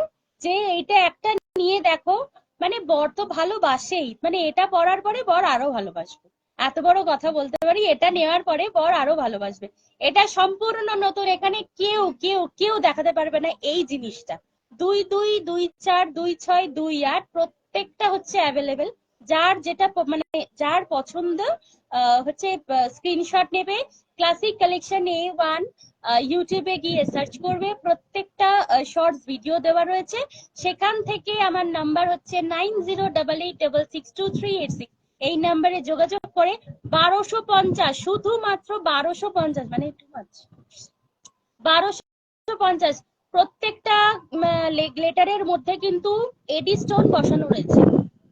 যে এইটা একটা নিয়ে দেখো, মানে বর তো ভালোবাসেই, মানে এটা পরার পরে বর আরো ভালোবাসবে, এত বড় কথা বলতে পারি, এটা নেওয়ার পরে বর আরো ভালোবাসবে। এটা সম্পূর্ণ নতুন, এখানে কেউ কেউ কেউ দেখাতে পারবে না এই জিনিসটা। 22, 24, 26, 28 প্রত্যেকটা হচ্ছে অ্যাভেলেবেল। যার যেটা মানে যার পছন্দ হচ্ছে স্ক্রিনশট নেবে, ক্লাসিক কালেকশন A1 ইউটিউবে গিয়ে সার্চ করবে, প্রত্যেকটা শর্টস ভিডিও দেওয়া রয়েছে। সেখান থেকে আমার নাম্বার হচ্ছে 9088662386, এই নাম্বারে যোগাযোগ করে 1250, শুধুমাত্র 1250, মানে একটু 1250। প্রত্যেকটা লেটারের মধ্যে কিন্তু এডি স্টোন বসানো রয়েছে,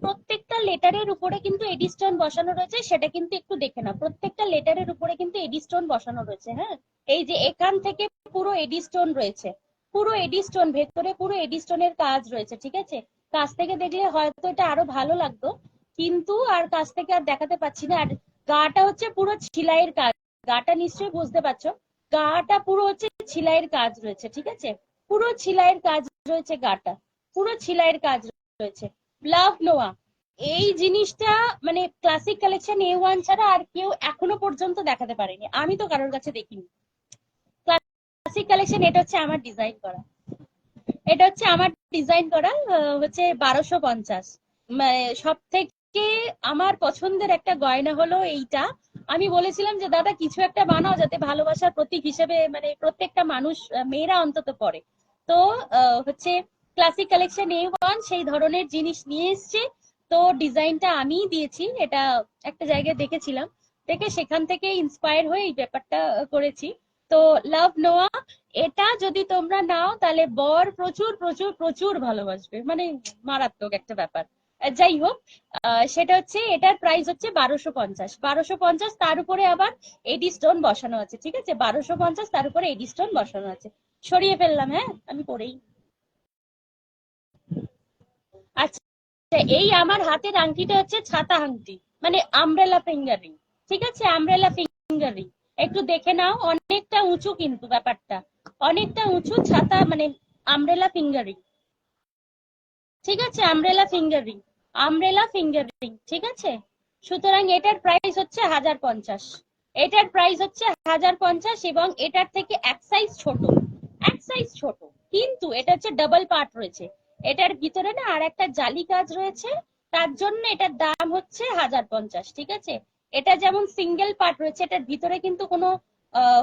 প্রত্যেকটা লেটারের উপরে কিন্তু এডি স্টোন বসানো রয়েছে, সেটা কিন্তু একটু দেখে না। প্রত্যেকটা লেটারের উপরে কিন্তু এডি স্টোন বসানো রয়েছে। হ্যাঁ, এই যে এখান থেকে পুরো এডি স্টোন রয়েছে, পুরো এডি স্টোন, ভেতরে পুরো এডি স্টোনের কাজ রয়েছে, ঠিক আছে। কাছ থেকে দেখলে হয়তো এটা আরো ভালো লাগতো, কিন্তু আর কাছ থেকে আর দেখাতে পাচ্ছি না। আর গাটা হচ্ছে পুরো ছিলাইয়ের কাজ, গাটা নিশ্চয়ই বুঝতে পারছো, গাটা পুরো হচ্ছে ছিলাইয়ের কাজ রয়েছে, ঠিক আছে। পুরো ছিলাইয়ের কাজ রয়েছে, গাটা পুরো ছিলাইয়ের কাজ রয়েছে। লাভ নোয়া এই জিনিসটা মানে ক্লাসিক কালেকশন A1 ছাড়া আর কেউ এখনো পর্যন্ত দেখাতে পারেনি, আমি তো কারোর কাছে দেখিনি। ক্লাসিক কালেকশন, এটা হচ্ছে আমার ডিজাইন করা, এটা হচ্ছে আমার ডিজাইন করা, হচ্ছে 1250। সব থেকে আমার পছন্দের একটা গয়না হলো এইটা। আমি বলেছিলাম যে দাদা কিছু একটা বানাও যাতে ভালোবাসার প্রতীক হিসেবে মানে প্রত্যেকটা মানুষ, মেয়েরা অন্তত পরে। তো হচ্ছে ক্লাসিক কালেকশন A1 সেই ধরনের জিনিস নিয়ে এসছে। তো ডিজাইনটা আমিই দিয়েছি, এটা একটা জায়গায় দেখেছিলাম, দেখে সেখান থেকে ইন্সপায়ার হয়ে এই ব্যাপারটা করেছি। তো লাভ নোয়া, এটা যদি তোমরা নাও তাহলে বর প্রচুর প্রচুর প্রচুর ভালোবাসবে, মানে মারাত্মক একটা ব্যাপার। যাই হোক, সেটা হচ্ছে এটার প্রাইস হচ্ছে 1250। 1250, তার উপরে আবার এডি স্টোন বসানো আছে, ঠিক আছে? 1250 তার উপরে এডি স্টোন বসানো আছে। সরিয়ে ফেললাম, হ্যাঁ আমি পরেই। আচ্ছা, এই আমার হাতের আংটিটা হচ্ছে ছাতা আংটি, মানে আমব্রেলা ফিঙ্গার রিং, ঠিক আছে? আমব্রেলা ফিঙ্গার রিং, একটু দেখে নাও, অনেকটা উঁচু কিন্তু ব্যাপারটা, অনেকটা উঁচু ছাতা, মানে আমব্রেলা ফিঙ্গার রিং, ঠিক আছে? Umbrella finger ring, umbrella finger ring, ঠিক আছে? সুতরাং এটার প্রাইস হচ্ছে 1050। এটার প্রাইস হচ্ছে 1050, এবং এটার থেকে এক সাইজ ছোট, এক সাইজ ছোট, কিন্তু এটা হচ্ছে ডাবল পার্ট রয়েছে, এটার ভিতরে না আর একটা জালি কাজ রয়েছে, তার জন্য এটার দাম হচ্ছে 1050, ঠিক আছে? এটা যেমন সিঙ্গেল পার্ট রয়েছে, এটার ভিতরে কিন্তু কোনো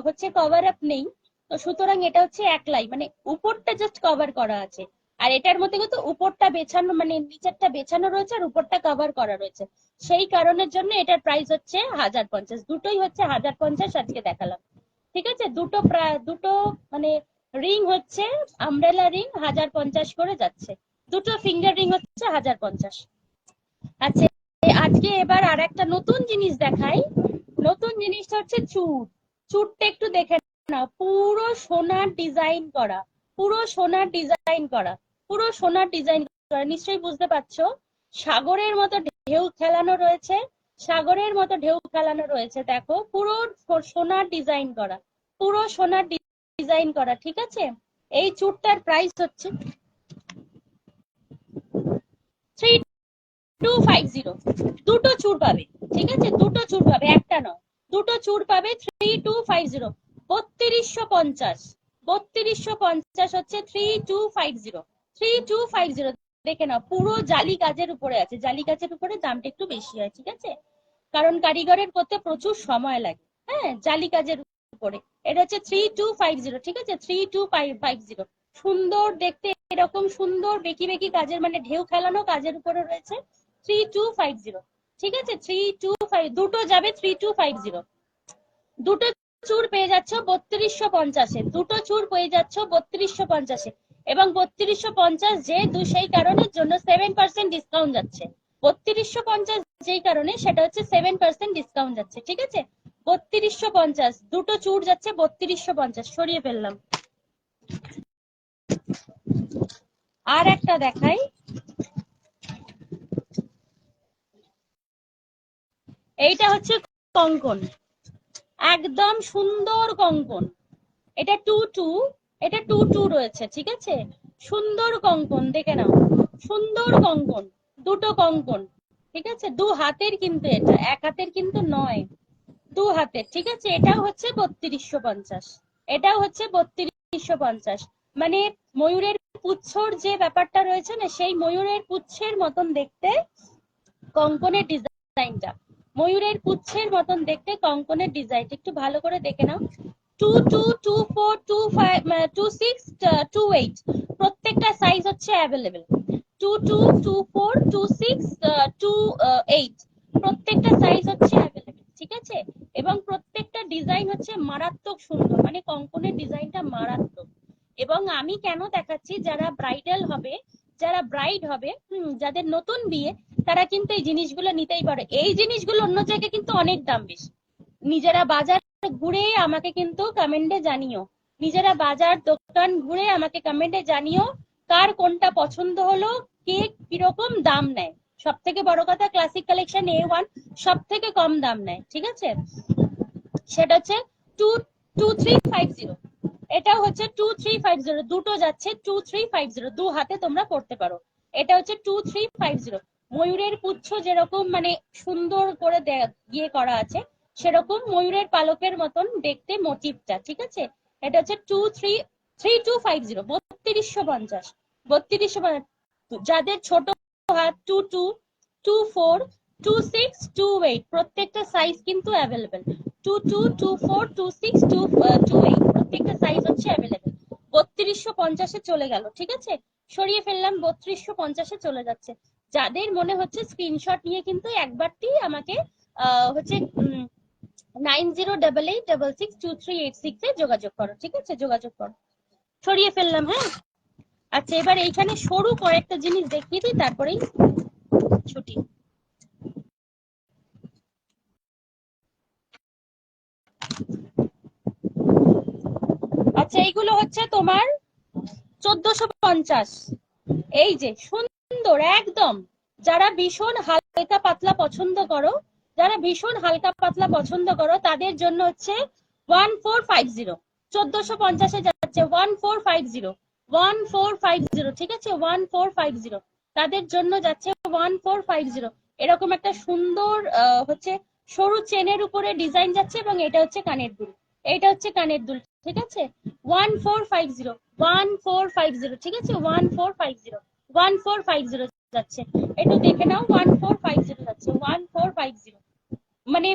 হচ্ছে কভার আপ নেই, তো সুতরাং এটা হচ্ছে একলাই, মানে উপরটা জাস্ট কভার করা আছে, আর এটার মধ্যে কিন্তু উপরটা বেছানো, মানে নিচেরটা বেছানো রয়েছে আর উপরটা কভার করা রয়েছে, সেই কারণের জন্য এটার প্রাইস হচ্ছে 1050। দুটোই হচ্ছে 1050 আজকে দেখালাম, ঠিক আছে? দুটো মানে রিং হচ্ছে আমব্রেলা রিং 1050 করে যাচ্ছে, দুটো ফিঙ্গার রিং হচ্ছে 1050। আচ্ছা, আজকে এবার আর একটা নতুন জিনিস দেখাই। নতুন জিনিসটা হচ্ছে চুড়। চুড়টা একটু দেখে নাও, পুরো সোনার ডিজাইন করা, পুরো সোনার ডিজাইন করা, পুরো সোনার ডিজাইন করা, নিশ্চয়ই বুঝতে পারছো। সাগরের মতো ঢেউ খেলানো রয়েছে, সাগরের মতো ঢেউ খেলানো রয়েছে, দেখো পুরো সোনার ডিজাইন করা, পুরো সোনার ডিজাইন করা, ঠিক আছে? এই চুড়টার প্রাইস হচ্ছে 3250। দুটো চুড় পাবে, ঠিক আছে? দুটো চুড় পাবে, একটা নয়, দুটো চুড় পাবে 3250। 3250, 3250 হচ্ছে 3250, 3250। দেখে নাও, পুরো জালি কাজের উপরে আছে, জালি কাজের উপরে দামটা একটু বেশি হয়, ঠিক আছে? কারণ কারিগরের করতে প্রচুর সময় লাগে, হ্যাঁ, জালি কাজের উপরে। এটা হচ্ছে 3250, ঠিক আছে? 3250, সুন্দর দেখতে, এরকম সুন্দর বেকি বেকি কাজের, মানে ঢেউ খেলানো কাজের উপরে রয়েছে 3250, ঠিক আছে? 325, দুটো যাবে 3250। দুটো চুর পেয়ে যাচ্ছ 3250-এ, দুটো চুর পেয়ে যাচ্ছ 3250-এ, এবং 3250 যেহেতু সেই কারণের জন্য 7% ডিসকাউন্ট যাচ্ছে। 3250 যেই কারণে, সেটা হচ্ছে 7% ডিসকাউন্ট যাচ্ছে, ঠিক আছে? 3250, দুটো চুর যাচ্ছে 3250, সরিয়ে ফেললাম। আর একটা দেখাই, এইটা হচ্ছে কঙ্কন, একদম সুন্দর কঙ্কন। এটা 22, এটা 22 রয়েছে, ঠিক আছে? সুন্দর কঙ্কন, দেখে নাও, সুন্দর কঙ্কন, দুটো কঙ্কন, ঠিক আছে? দু হাতের কিন্তু, এটা এক হাতের কিন্তু নয়, দু হাতের, ঠিক আছে? এটাও হচ্ছে 3250, এটাও হচ্ছে 3250, মানে ময়ূরের পুচ্ছর যে ব্যাপারটা রয়েছে না, সেই ময়ূরের পুচ্ছের মতন দেখতে কঙ্কনের ডিজাইনটা, ময়ূরের পুচ্ছের মতন দেখতে কঙ্কনের ডিজাইনটা একটু ভালো করে দেখে নাও। 22, 24, 25, 26, 28, প্রত্যেকটা সাইজ হচ্ছে অ্যাভেলেবেল। 22, 24, 26, 28, প্রত্যেকটা সাইজ হচ্ছে অ্যাভেলেবেল, ঠিক আছে? এবং প্রত্যেকটা ডিজাইন হচ্ছে মারাত্মক সুন্দর, মানে কঙ্কনের ডিজাইনটা মারাত্মক। এবং আমি কেন দেখাচ্ছি, যারা ব্রাইডাল হবে, যারা ব্রাইড হবে, যাদের নতুন বিয়ে, তারা কিন্তু এই জিনিসগুলো নিতেই পারে। এই জিনিসগুলো অন্য জায়গায় কিন্তু অনেক দাম বেশি। নিজেরা বাজার ঘুরে আমাকে কিন্তু কমেন্টে জানিও, নিজেরা বাজার দোকান ঘুরে আমাকে কমেন্টে জানিও কার কোনটা পছন্দ হলো, কে কিরকম দাম নেয়। সব থেকে বড় কথা, ক্লাসিক কালেকশন A1 সব থেকে কম দাম নেয়, ঠিক আছে? সেটা হচ্ছে 2350, এটা হচ্ছে 2350, দুটো যাচ্ছে 2350, দু হাতে তোমরা করতে পারো। এটা হচ্ছে 2350। ময়ূরের পুচ্ছ যেরকম মানে সুন্দর করে ইয়ে করা আছে, সেরকম ময়ূরের পালকের মতন দেখতে মোটিভটা, ঠিক আছে? এটা হচ্ছে 3250, 3250, 3250। যাদের ছোট হাত 22, 24, 26, 28, প্রত্যেকটা সাইজ কিন্তু অ্যাভেলেবেল। 22, 24, 26, 28, প্রত্যেকটা সাইজ হচ্ছে অ্যাভেলেবেল। 3250-এ চলে গেল, ঠিক আছে? সরিয়ে ফেললাম, 3250-এ চলে যাচ্ছে। যাদের মনে হচ্ছে স্ক্রিনশট নিয়ে কিন্তু একবারটি আমাকে হচ্ছে 9088662386-এ যোগাযোগ করো, ঠিক আছে? যোগাযোগ করো। সরিয়ে ফেললাম, হ্যাঁ। আচ্ছা, এবার এইখানে সরু কয়েকটা জিনিস দেখিয়ে দিই, তারপরেই ছুটি। আচ্ছা এইগুলো হচ্ছে তোমার 1450। এই যে সুন্দর একদম, যারা ভীষণ হালকা পাতলা পছন্দ করো, যারা ভীষণ হালকা পাতলা পছন্দ করো তাদের জন্য হচ্ছে 1450। 1450-এ যাচ্ছে 1450, 1450, ঠিক আছে 1450, তাদের জন্য যাচ্ছে 1450। এরকম একটা সুন্দর হচ্ছে সরু চেনের উপরে ডিজাইন যাচ্ছে এবং এটা হচ্ছে কানের দুল, এটা হচ্ছে কানের দুল, ঠিক আছে 1450, 1450, ঠিক আছে 1450, 1450 যাচ্ছে। একটু দেখে নাও 1450 যাচ্ছে, 1450 মানে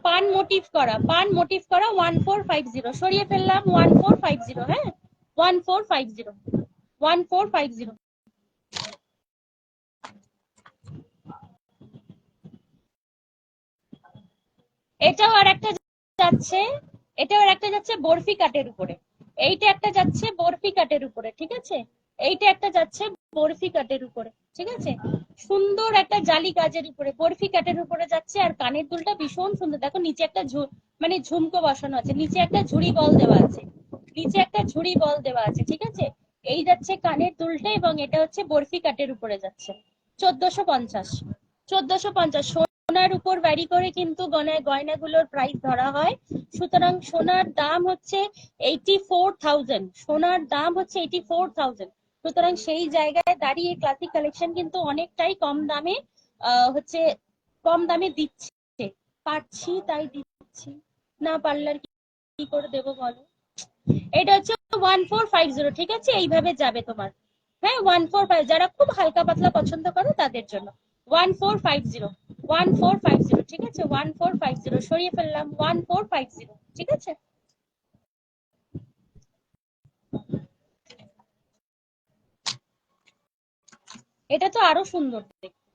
পান মোটিভ করা, পান মোটিভ করা 1450 সরিয়ে ফেললাম 1450, হ্যাঁ 1450, 1450। এটাও আর একটা যাচ্ছে, এটাও আর একটা যাচ্ছে বরফি কাটের উপরে, এইটা একটা যাচ্ছে বরফি কাটের উপরে, ঠিক আছে এইটা একটা যাচ্ছে বরফি কাটের উপরে, ঠিক আছে সুন্দর একটা জালি কাজের উপরে বরফি কাটের উপরে যাচ্ছে। আর কানের দুলটা ভীষণ সুন্দর, দেখো নিচে একটা মানে ঝুমকো বসানো আছে, নিচে একটা ঝুড়ি বল দেওয়া আছে, নিচে একটা ঝুড়ি বল দেওয়া আছে, ঠিক আছে এই যাচ্ছে কানের দুলটা এবং এটা হচ্ছে বরফি কাটের উপরে যাচ্ছে 1450, 1450। সোনার উপর ভ্যারি করে কিন্তু গয়নাগুলোর প্রাইস ধরা হয়, সুতরাং সোনার দাম হচ্ছে 84,000, সোনার দাম হচ্ছে 84,000। সুতরাং সেই জায়গায় দাঁড়িয়ে ক্লাসিক কালেকশন কিন্তু অনেকটাই কম দামে হচ্ছে কম দামে দিচ্ছে, পারছি তাই দিচ্ছি, না পারলে আর কি করে দেবো বলো। এটা হচ্ছে 1450, ঠিক আছে এইভাবে যাবে তোমার, হ্যাঁ 145, যারা খুব হালকা পাতলা পছন্দ করো তাদের জন্য 1450, 1450, ঠিক আছে 1450 সরিয়ে ফেললাম 1450, ঠিক আছে। এটা তো আরো সুন্দর দেখতে,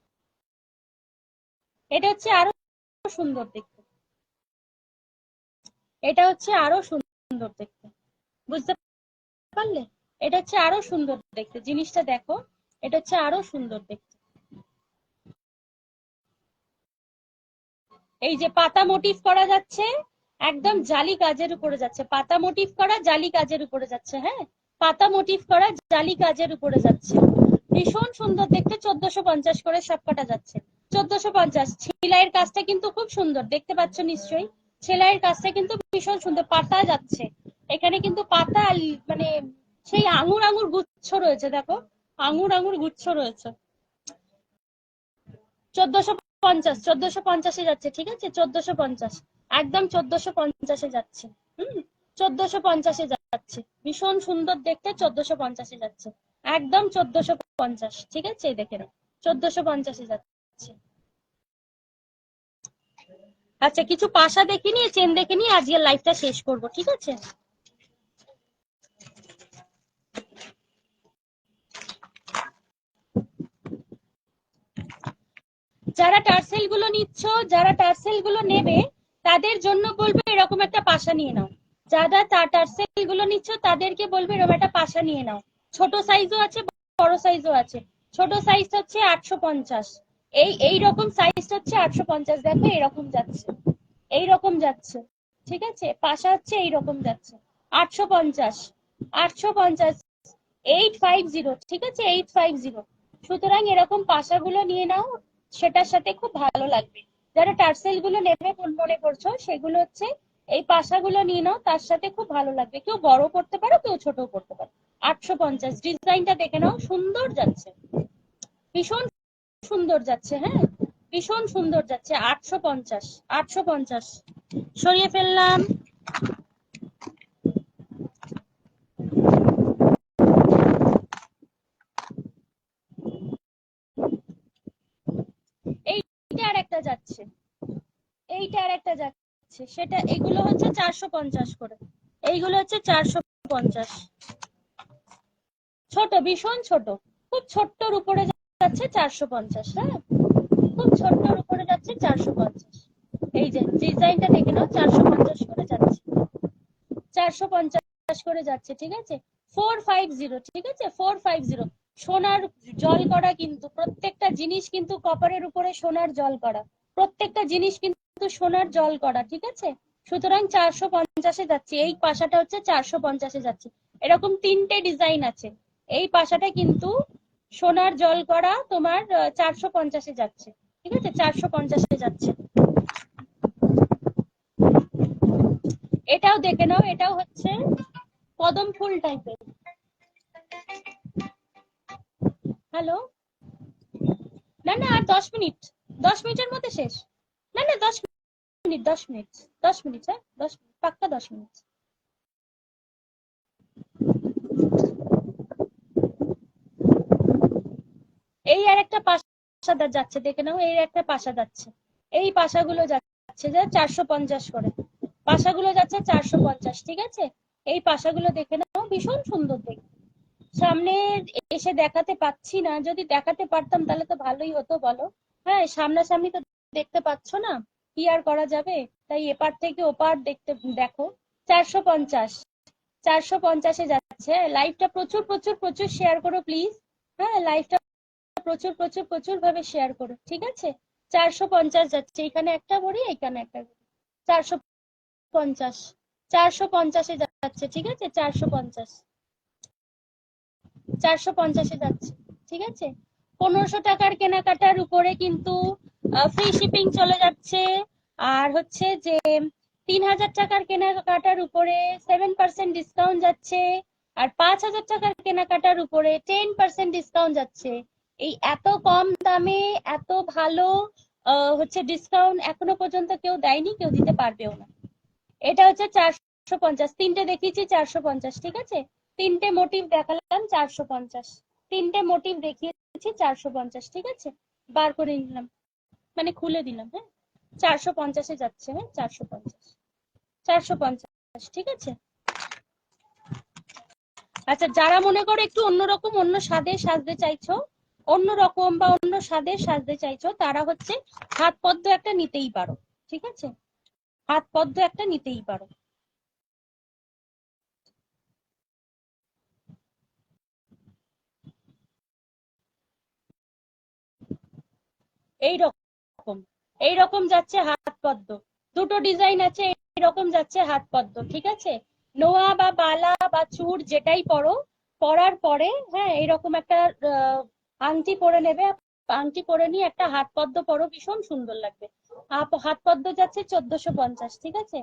এটা হচ্ছে আরো সুন্দর দেখতে, এটা হচ্ছে আরো সুন্দর দেখতে, বুঝতে পারলে, এটা হচ্ছে আরো সুন্দর দেখতে, জিনিসটা দেখো এটা হচ্ছে আরো সুন্দর দেখতে। এই যে পাতা মোটিভ করা যাচ্ছে, একদম জালি কাজের উপরে যাচ্ছে, পাতা মোটিভ করা জালি কাজের উপরে যাচ্ছে, হ্যাঁ পাতা মোটিভ করা জালি কাজের উপরে যাচ্ছে, ভীষণ সুন্দর দেখতে। 1450 করে সব কটা যাচ্ছে 1450। সেলাইয়ের কাজটা কিন্তু খুব সুন্দর, দেখতে পাচ্ছ নিশ্চয়ই, সেলাইয়ের কাজটা কিন্তু ভীষণ সুন্দর, পাতা যাচ্ছে এখানে কিন্তু পাতা, মানে সেই আঙুর আঙুর গুচ্ছ রয়েছে, দেখো আঙুর আঙুর গুচ্ছ রয়েছে। 1450, 1450-এ যাচ্ছে, ঠিক আছে 1450, একদম 1450-এ যাচ্ছে, 1450-এ যাচ্ছে, ভীষণ সুন্দর দেখতে 1450-এ যাচ্ছে, একদম 1450, ঠিক আছে দেখে নাও 1450-এ যাচ্ছে। আচ্ছা কিছু পাশা দেখে নিয়ে চেন দেখে নিয়ে আজকের লাইভটা শেষ করব, ঠিক আছে। যারা টার্সেল গুলো নিচ্ছ, যারা টার্সেল গুলো নেবে তাদের জন্য বলবে এরকম একটা পাশা নিয়ে নাও, যারা টার্সেল গুলো নিচ্ছ তাদেরকে বলবে এরকম একটা পাশা নিয়ে নাও, ছোট সাইজও আছে বড় সাইজও আছে, ছোট সাইজ হচ্ছে 850, এই রকম সাইজ হচ্ছে 850, দেখো এরকম যাচ্ছে, এইরকম যাচ্ছে, ঠিক আছে পাশা হচ্ছে এইরকম যাচ্ছে 850, 850, 850, ঠিক আছে 850। সুতরাং এরকম পাশাগুলো নিয়ে নাও, সেটার সাথে খুব ভালো লাগবে। যারা টার্সেল গুলো নেবে মনে করছো সেগুলো হচ্ছে এই পাশাগুলো নিয়ে নাও, তার সাথে খুব ভালো লাগবে, কেউ বড় করতে পারো কেউ ছোট করতে পারো। 850, ডিজাইনটা দেখে নাও সুন্দর যাচ্ছে, ভীষণ সুন্দর যাচ্ছে, হ্যাঁ ভীষণ সুন্দর যাচ্ছে 850, 850 সরিয়ে ফেললাম। এইটা আর একটা যাচ্ছে, এইটা আর একটা যাচ্ছে, সেটা এগুলো হচ্ছে 450 করে, এইগুলো হচ্ছে 450, ছোট ভীষণ ছোট, খুব ছোট্টর উপরে যাচ্ছে 450, হ্যাঁ খুব ছোট্টর উপরে যাচ্ছে 450। এই যে ডিজাইনটা দেখে নাও 450 করে যাচ্ছে, 450 করে যাচ্ছে, ঠিক আছে 450, ঠিক আছে 450, সোনার জল করা, কিন্তু প্রত্যেকটা জিনিস কিন্তু কপারের উপরে সোনার জল করা, প্রত্যেকটা জিনিস কিন্তু সোনার জল করা, ঠিক আছে। সুতরাং 450-এ যাচ্ছে। এই পাশাটা হচ্ছে 450-এ যাচ্ছে। এরকম 3টে ডিজাইন আছে। এই পাশাটা কিন্তু সোনার জল করা তোমার 450-এ যাচ্ছে, ঠিক আছে, 450-এ যাচ্ছে। এটাও দেখে নাও, এটাও হচ্ছে কদম ফুল টাইপের। হ্যালো, না না আর 10 মিনিট, 10 মিনিটের মধ্যে শেষ। না না 10 মিনিট, 10 মিনিট, 10 মিনিট, হ্যাঁ 10 মিনিট, পাক্কা 10 মিনিট। এই আর একটা পাশা যাচ্ছে, দেখে নাও, এই একটা পাশা যাচ্ছে। এই পাশাগুলো যাচ্ছে যে 450 করে, পাশাগুলো যাচ্ছে 450, ঠিক আছে। এই পাশাগুলো দেখে নাও, ভীষণ সুন্দর দেখতে। সামনে এসে দেখাতে পাচ্ছি না, যদি দেখাতে পারতাম তাহলে তো ভালোই হতো, বলো। হ্যাঁ, সামনাসামনি তো দেখতে পাচ্ছ না, কি আর করা যাবে। তাই এপার থেকে ওপার দেখতে দেখো। 450, 450-এ যাচ্ছে। লাইভটা প্রচুর প্রচুর প্রচুর শেয়ার করো প্লিজ। হ্যাঁ, লাইভটা প্রচুর প্রচুর প্রচুর ভাবে শেয়ার করো, ঠিক আছে। 450 যাচ্ছে, এখানে একটা ভরি, এখানে একটা ভরি। 450, 450-এ যাচ্ছে, ঠিক আছে, 450, 450-এ যাচ্ছে, ঠিক আছে। 1500 টাকার কেনাকাটার উপরে কিন্তু ফ্রি শিপিং চলে যাচ্ছে। আর হচ্ছে যে 3000 টাকার কেনাকাটার উপরে 7% ডিসকাউন্ট যাচ্ছে। আর 5000 টাকার কেনাকাটার উপরে 10% ডিসকাউন্ট যাচ্ছে। এই এত কম দামে এত ভালো হচ্ছে ডিসকাউন্ট এখনো পর্যন্ত কেউ দেয়নি, কেউ দিতে পারবেও না। এটা হচ্ছে 450, 3টে দেখিয়েছি 450, ঠিক আছে। 3টে মোটিভ দেখালাম 450, 3টে মোটিভ দেখিয়েছি 450, ঠিক আছে। বার করে নিলাম, মানে খুলে দিলাম, হ্যাঁ। 450-এ যাচ্ছে, হ্যাঁ 450, 450, ঠিক আছে। আচ্ছা, যারা মনে করো একটু অন্যরকম, অন্য স্বাদে সাজতে চাইছো, অন্যরকম বা অন্য স্বাদে সাজতে চাইছো, তারা হচ্ছে হাত পদ্ম একটা নিতেই পারো, ঠিক আছে। হাত পদ্ম একটা নিতেই পারো। এইরকম, এইরকম যাচ্ছে হাত পদ্ম। দুটো ডিজাইন আছে, এইরকম যাচ্ছে হাত পদ্ম, ঠিক আছে। নোয়া বা বালা বা চূড় যেটাই পরো, পরার পরে হ্যাঁ এরকম একটা আংটি পরে নেবে। আংটি পরে নিয়ে একটা হাত পদ্ম পরো, ভীষণ সুন্দর লাগবে। হাত পদ্ম যাচ্ছে 1450, ঠিক আছে।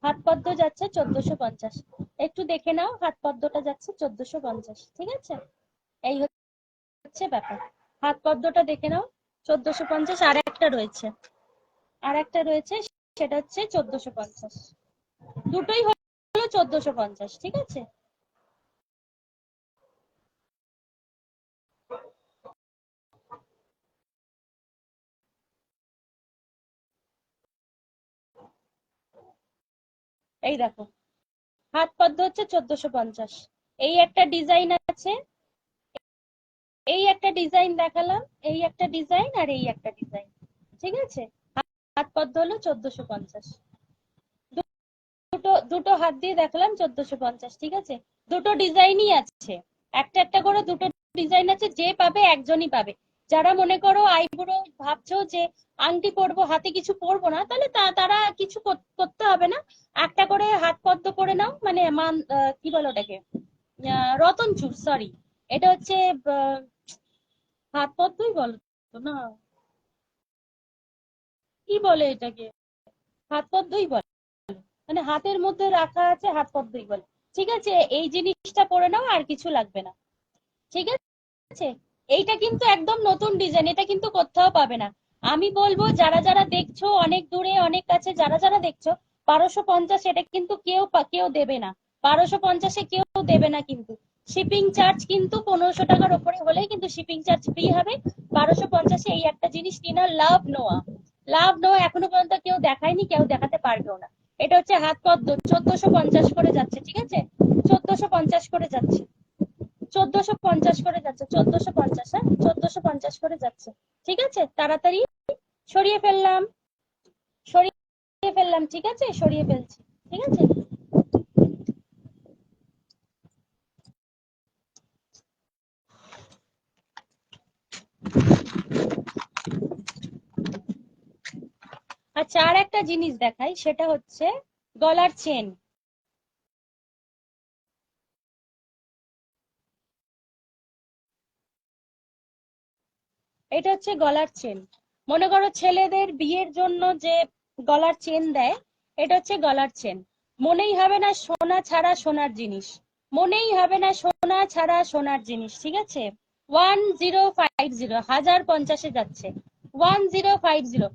হাত পদ্ম যাচ্ছে 1450। একটু দেখে নাও, হাত পদ্মটা যাচ্ছে 1450, ঠিক আছে। এই হচ্ছে ব্যাপার। হাত পদ্মটা দেখে নাও 1450। আর একটা রয়েছে, আর একটা রয়েছে, সেটা হচ্ছে 1450। দুটোই হলো 1450, ঠিক আছে। এই দেখো, হাত পদ্ম হচ্ছে 1450। এই একটা ডিজাইন আছে, এই একটা ডিজাইন দেখালাম, এই একটা ডিজাইন আর এই একটা ডিজাইন, ঠিক আছে। হাত পদ্ম হলো 1450। দুটো দুটো হাত দিয়ে দেখালাম 1450, ঠিক আছে। দুটো ডিজাইনই আছে, একটা একটা করে দুটো ডিজাইন আছে। যে পাবে একজনই পাবে। যারা মনে করো আইবুড়ো ভাবছো যে আংটি পরবো, হাতে কিছু পরবো না, তাহলে তারা কিছু করতে হবে না। একটা করে হাত পদ্ম করে নাও, মানে কি বলো ওটাকে, রতন চূড়, সরি। এটা হচ্ছে হাত পদ্মই বলো তো না, কি বলে এটাকে, হাত পদ্মই বলে, মানে হাতের মধ্যে রাখা আছে, হাত পদ্মই বলে, ঠিক আছে। এই জিনিসটা পরে নাও, আর কিছু লাগবে না, ঠিক আছে। এইটা কিন্তু একদম নতুন ডিজাইন, এটা কিন্তু কোথাও পাবে না। আমি বলবো যারা যারা দেখছো, অনেক দূরে অনেক কাছে যারা যারা দেখছো, 1250 এটা কিন্তু কেউ কেউ দেবে না। 1250-এ কেউ দেবে না কিন্তু। শিপিং চার্জ কিন্তু 1500 টাকার উপরে হলে কিন্তু শিপিং চার্জ ফ্রি হবে। 1250-এ এই একটা জিনিস কিনা, লাভ নোয়া, লাভ নোয়া এখনো পর্যন্ত কেউ দেখায়নি, কেউ দেখাতে পারবেও না। এটা হচ্ছে হাত পদ্ম, 1450 করে যাচ্ছে, ঠিক আছে। 1450 করে যাচ্ছে, 1450 করে যাচ্ছে, 1450, হ্যাঁ 1450 করে যাচ্ছে, ঠিক আছে। তাড়াতাড়ি সরিয়ে ফেললাম, সরিয়ে ফেললাম, ঠিক আছে, সরিয়ে ফেলছি, ঠিক আছে। আচ্ছা, আর একটা জিনিস দেখাই, সেটা হচ্ছে গলার চেন। এটা হচ্ছে গলার চেন। মনে করো ছেলেদের বিয়ের জন্য যে গলার চেন দেয়, এটা হচ্ছে গলার চেন। মনেই হবে না সোনা ছাড়া সোনার জিনিস, মনেই হবে না সোনা ছাড়া সোনার জিনিস, ঠিক আছে। 1050, 1050-এ যাচ্ছে। 1050,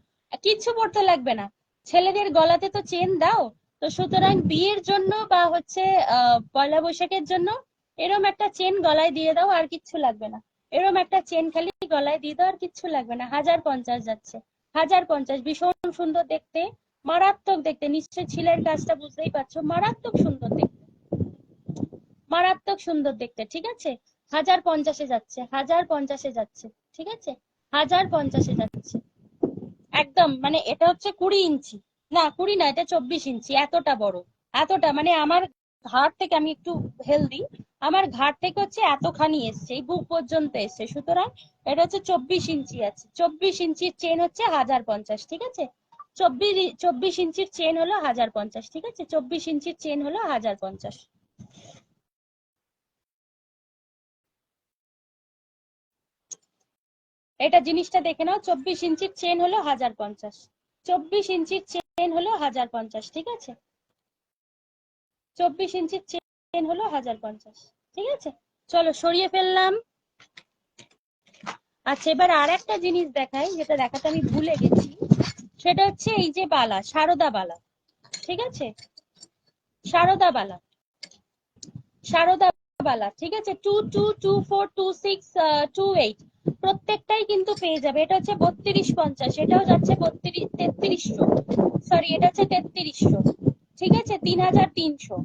কিচ্ছু পড়তে লাগবে না। ছেলেদের গলাতে তো চেন দাও, তো সুতরাং বিয়ের জন্য বা হচ্ছে পয়লা বৈশাখের জন্য এরম একটা চেন গলায় দিয়ে দাও, আর কিচ্ছু লাগবে না। এরম একটা চেন খালি গলায় দিয়ে দাও, আর কিচ্ছু লাগবে না। 1050 যাচ্ছে। 1050, ভীষণ সুন্দর দেখতে, মারাত্মক দেখতে। নিশ্চয়ই ছিলের কাজটা বুঝতেই পারছো, মারাত্মক সুন্দর দেখতে, মারাত্মক সুন্দর দেখতে, ঠিক আছে। 1050-এ যাচ্ছে, 1050-এ যাচ্ছে, ঠিক আছে। 1050-এ যাচ্ছে। একদম মানে এটা হচ্ছে 20 ইঞ্চি, না 20 না, এটা 24 ইঞ্চি, এতটা বড়। এতটা মানে আমার ঘাড় থেকে, আমি একটু হেলদি, আমার ঘাড় থেকে হচ্ছে এতখানি এসছে, এই বুক পর্যন্ত এসছে। সুতরাং এটা হচ্ছে 24 ইঞ্চি আছে। 24 ইঞ্চির চেন হচ্ছে 1050, ঠিক আছে। 24 ইঞ্চির চেন হলো 1050, ঠিক আছে। 24 ইঞ্চির চেন হলো 1050। এটা জিনিসটা দেখে নাও, 24 ইঞ্চির চেন হলো 1050। 24 ইঞ্চির চেন হলো 1050, ঠিক আছে। 24 ইঞ্চির চেন হলো 1050, ঠিক আছে। চলো সরিয়ে ফেললাম। আচ্ছা, এবার আর একটা জিনিস দেখাই, যেটা দেখাতে আমি ভুলে গেছি। সেটা হচ্ছে এই যে বালা, সারদা বালা, ঠিক আছে। সারদা বালা, সারদা বালা, ঠিক আছে। 22242628, প্রত্যেকটাই কিন্তু পেয়ে যাবে। এটা হচ্ছে 3250, এটাও যাচ্ছে 3300, সরি এটা হচ্ছে 3300, ঠিক আছে। 3300।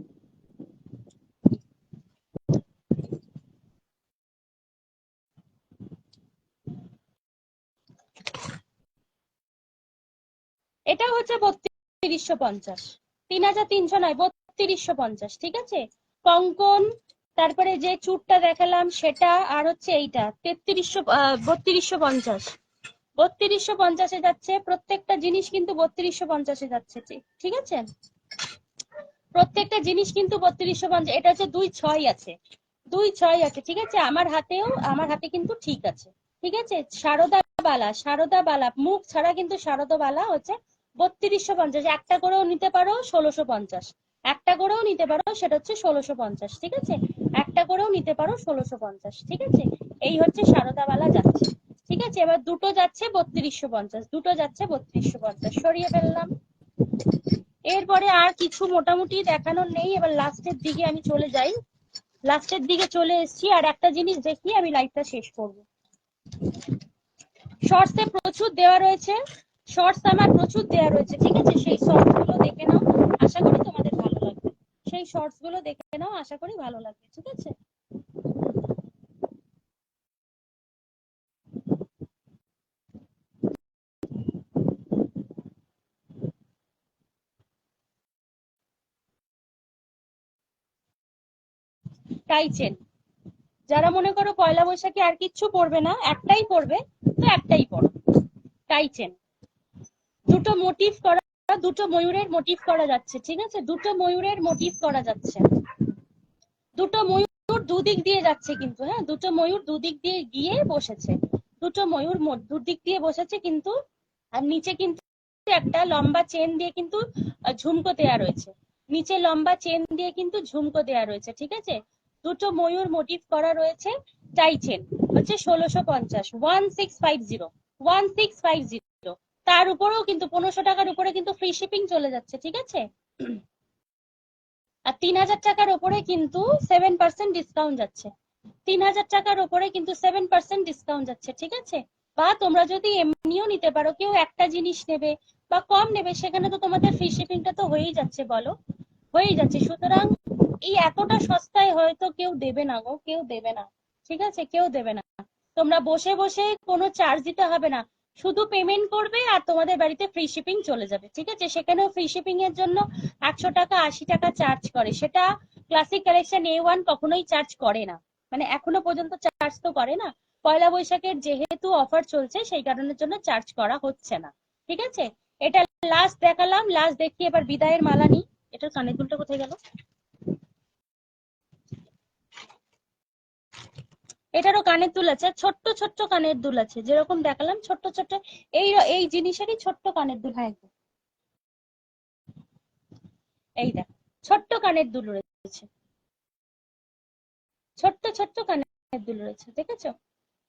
এটা হচ্ছে 3250, 3300 নয়, 3250, ঠিক আছে। কঙ্কন, তারপরে যে চুরটা দেখালাম সেটা, আর হচ্ছে এইটা 3300, 3250। 3250-এ যাচ্ছে, প্রত্যেকটা জিনিস কিন্তু 3250-এ যাচ্ছে, ঠিক আছে। প্রত্যেকটা জিনিস কিন্তু 3250। এটা হচ্ছে 26 আছে, 26 আছে, ঠিক আছে। আমার হাতে কিন্তু ঠিক আছে, ঠিক আছে। সারদা বালা, সারদা বালা মুখ ছাড়া কিন্তু সারদা বালা হচ্ছে 3250। একটা করেও নিতে পারো 1650, একটা করেও নিতে পারো, সেটা হচ্ছে 1650, ঠিক আছে। একটা করেও নিতে পারো 1650, ঠিক আছে। এই হচ্ছে সারদা বালা যাচ্ছে, ঠিক আছে। এবার দুটো যাচ্ছে 3250, দুটো যাচ্ছে 3250, সরিয়ে ফেললাম। এরপরে আর কিছু মোটামুটি দেখানোর নেই, এবার লাস্টের দিকে আমি চলে যাই। লাস্টের দিকে চলে এসেছি, আর একটা জিনিস দেখি আমি লাইভটা শেষ করব। শর্টসে প্রচুর দেওয়া রয়েছে, শর্টস আমার প্রচুর দেওয়া রয়েছে, ঠিক আছে। সেই শর্টস গুলো দেখে নাও, আশা করি তোমাদের ভালো লাগবে। সেই শর্টস গুলো দেখে নাও, আশা করি ভালো লাগবে, ঠিক আছে। টাই চেন, যারা মনে করো পয়লা বৈশাখে আর কিচ্ছু পড়বে না, একটাই পড়বে, তো একটাই পড়ো, টাই চেন। দুটো মোটিভ করা, দুটো ময়ূরের মোটিভ করা যাচ্ছে, ঠিক আছে। দুটো ময়ূরের মোটিভ করা যাচ্ছে, দুটো ময়ূর দুদিক দিয়ে যাচ্ছে কিন্তু, হ্যাঁ, দুটো ময়ূর দুদিক দিয়ে গিয়ে বসেছে। দুটো ময়ূর দুদিক দিয়ে বসেছে কিন্তু, আর নিচে কিন্তু একটা লম্বা চেন দিয়ে কিন্তু ঝুমকো দেয়া রয়েছে। নিচে লম্বা চেন দিয়ে কিন্তু ঝুমকো দেয়া রয়েছে, ঠিক আছে। দুটো ময়ূর মোটিভ করা রয়েছে, টাই চেন হচ্ছে 1650, 1650, 1650। তার উপরেও কিন্তু 1500 টাকার উপরে কিন্তু ফ্রি শিপিং চলে যাচ্ছে, ঠিক আছে। আর 3000 টাকার উপরে কিন্তু 7% ডিসকাউন্ট যাচ্ছে। 3000 টাকার উপরে কিন্তু 7% ডিসকাউন্ট যাচ্ছে, ঠিক আছে। বা তোমরা যদি এমনিও নিতে পারো, কেউ একটা জিনিস নেবে বা কম নেবে, সেখানে তো তোমাদের ফ্রি শিপিংটা তো হয়েই যাচ্ছে, বলো, হয়েই যাচ্ছে। সুতরাং এই এতটা সস্তায় হয়তো কেউ দেবে না গো, কেউ দেবে না, ঠিক আছে, কেউ দেবে না। তোমরা বসে বসে কোনো চার্জ দিতে হবে না, শুধু পেমেন্ট করবে আর তোমাদের বাড়িতে ফ্রি শিপিং চলে যাবে, ঠিক আছে। সেখানেও ফ্রি শিপিং এর জন্য 100 টাকা 80 টাকা চার্জ করে, সেটা ক্লাসিক কালেকশন A1 কখনোই চার্জ করে না, মানে এখনো পর্যন্ত চার্জ তো করে না। পয়লা বৈশাখের যেহেতু অফার চলছে, সেই কারণের জন্য চার্জ করা হচ্ছে না, ঠিক আছে। এটা লাস্ট দেখালাম, লাস্ট দেখিয়ে এবার বিদায়ের মালা নি। এটার কানের দুলটা কোথায় গেল? এটারও কানের দুল আছে, ছোট্ট ছোট্ট কানের দুল আছে, যেরকম দেখালাম ছোট্ট ছোট্ট এই এই জিনিসেরই ছোট্ট কানের দুল। হ্যাঁ এই দেখ, ছোট্ট কানের দুল রয়েছে, ছোট্ট ছোট্ট কানের দুল রয়েছে, দেখেছো?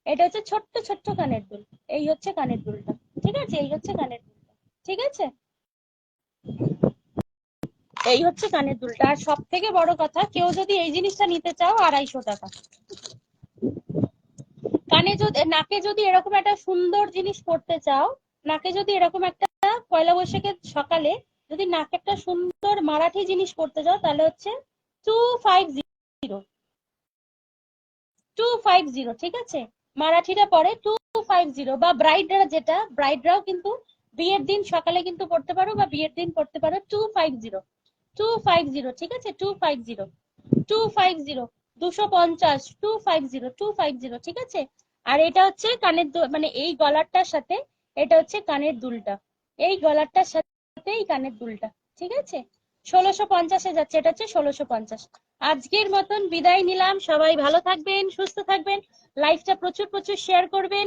এটা হচ্ছে ছোট্ট ছোট্ট কানের দুল। এই হচ্ছে কানের দুলটা, ঠিক আছে? এই হচ্ছে কানের দুলটা, ঠিক আছে? এই হচ্ছে কানের দুলটা। আর সব থেকে বড় কথা, কেউ যদি এই জিনিসটা নিতে চাও 250 টাকা। কানে যদি, নাকে যদি এরকম একটা সুন্দর জিনিস পড়তে চাও, নাকে যদি এরকম একটা পয়লা বৈশাখের সকালে যদি নাকে একটা সুন্দর মারাঠি জিনিস পড়তে চাও, তাহলে হচ্ছে 250, 250, ঠিক আছে? মারাঠিরা পরে 250। বা ব্রাইডরা, যেটা ব্রাইডরাও কিন্তু বিয়ের দিন সকালে কিন্তু পড়তে পারো, বা বিয়ের দিন পড়তে পারো 250, 250, ঠিক আছে? 250, 250, 250, 250, 250, ঠিক আছে? আর এটা হচ্ছে কানের দুল, মানে এই গলারটার সাথে এটা হচ্ছে কানের দুলটা, এই গলারটার সাথে এই কানের দুলটা, ঠিক আছে? 1650-এ যাচ্ছে, এটা হচ্ছে 1650। আজকের মতন বিদায় নিলাম। সবাই ভালো থাকবেন, সুস্থ থাকবেন, লাইফটা প্রচুর প্রচুর শেয়ার করবেন,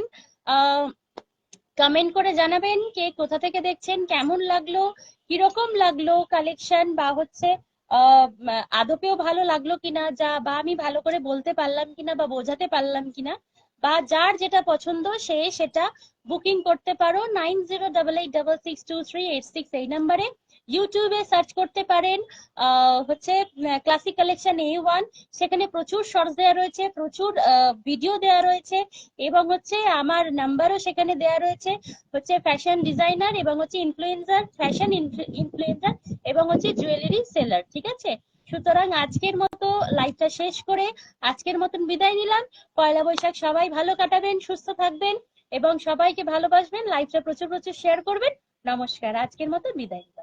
কমেন্ট করে জানাবেন কে কোথা থেকে দেখছেন, কেমন লাগলো, কিরকম লাগলো কালেকশন, বা হচ্ছে আদপেও ভালো লাগলো কিনা, যা বা আমি ভালো করে বলতে পারলাম কিনা বা বোঝাতে পারলাম কিনা, বা যার যেটা পছন্দ সে সেটা বুকিং করতে পারো 9088662386 এই নাম্বারে। ইউটিউবে সার্চ করতে পারেন হচ্ছে ক্লাসিক কালেকশন A1, সেখানে প্রচুর শর্টস দেওয়া রয়েছে, প্রচুর ভিডিও দেওয়া রয়েছে, এবং হচ্ছে আমার নাম্বারও সেখানে দেওয়া রয়েছে, হচ্ছে ফ্যাশন ডিজাইনার এবং হচ্ছে ইনফ্লুয়েন্সার, ফ্যাশন ইনফ্লুয়েন্সার এবং হচ্ছে জুয়েলারি সেলার, ঠিক আছে? সুতরাং আজকের মতো লাইভটা শেষ করে আজকের মতন বিদায় নিলাম। পয়লা বৈশাখ সবাই ভালো কাটাবেন, সুস্থ থাকবেন এবং সবাইকে ভালোবাসবেন, লাইভটা প্রচুর প্রচুর শেয়ার করবেন। নমস্কার, আজকের মতো বিদায় নিলাম।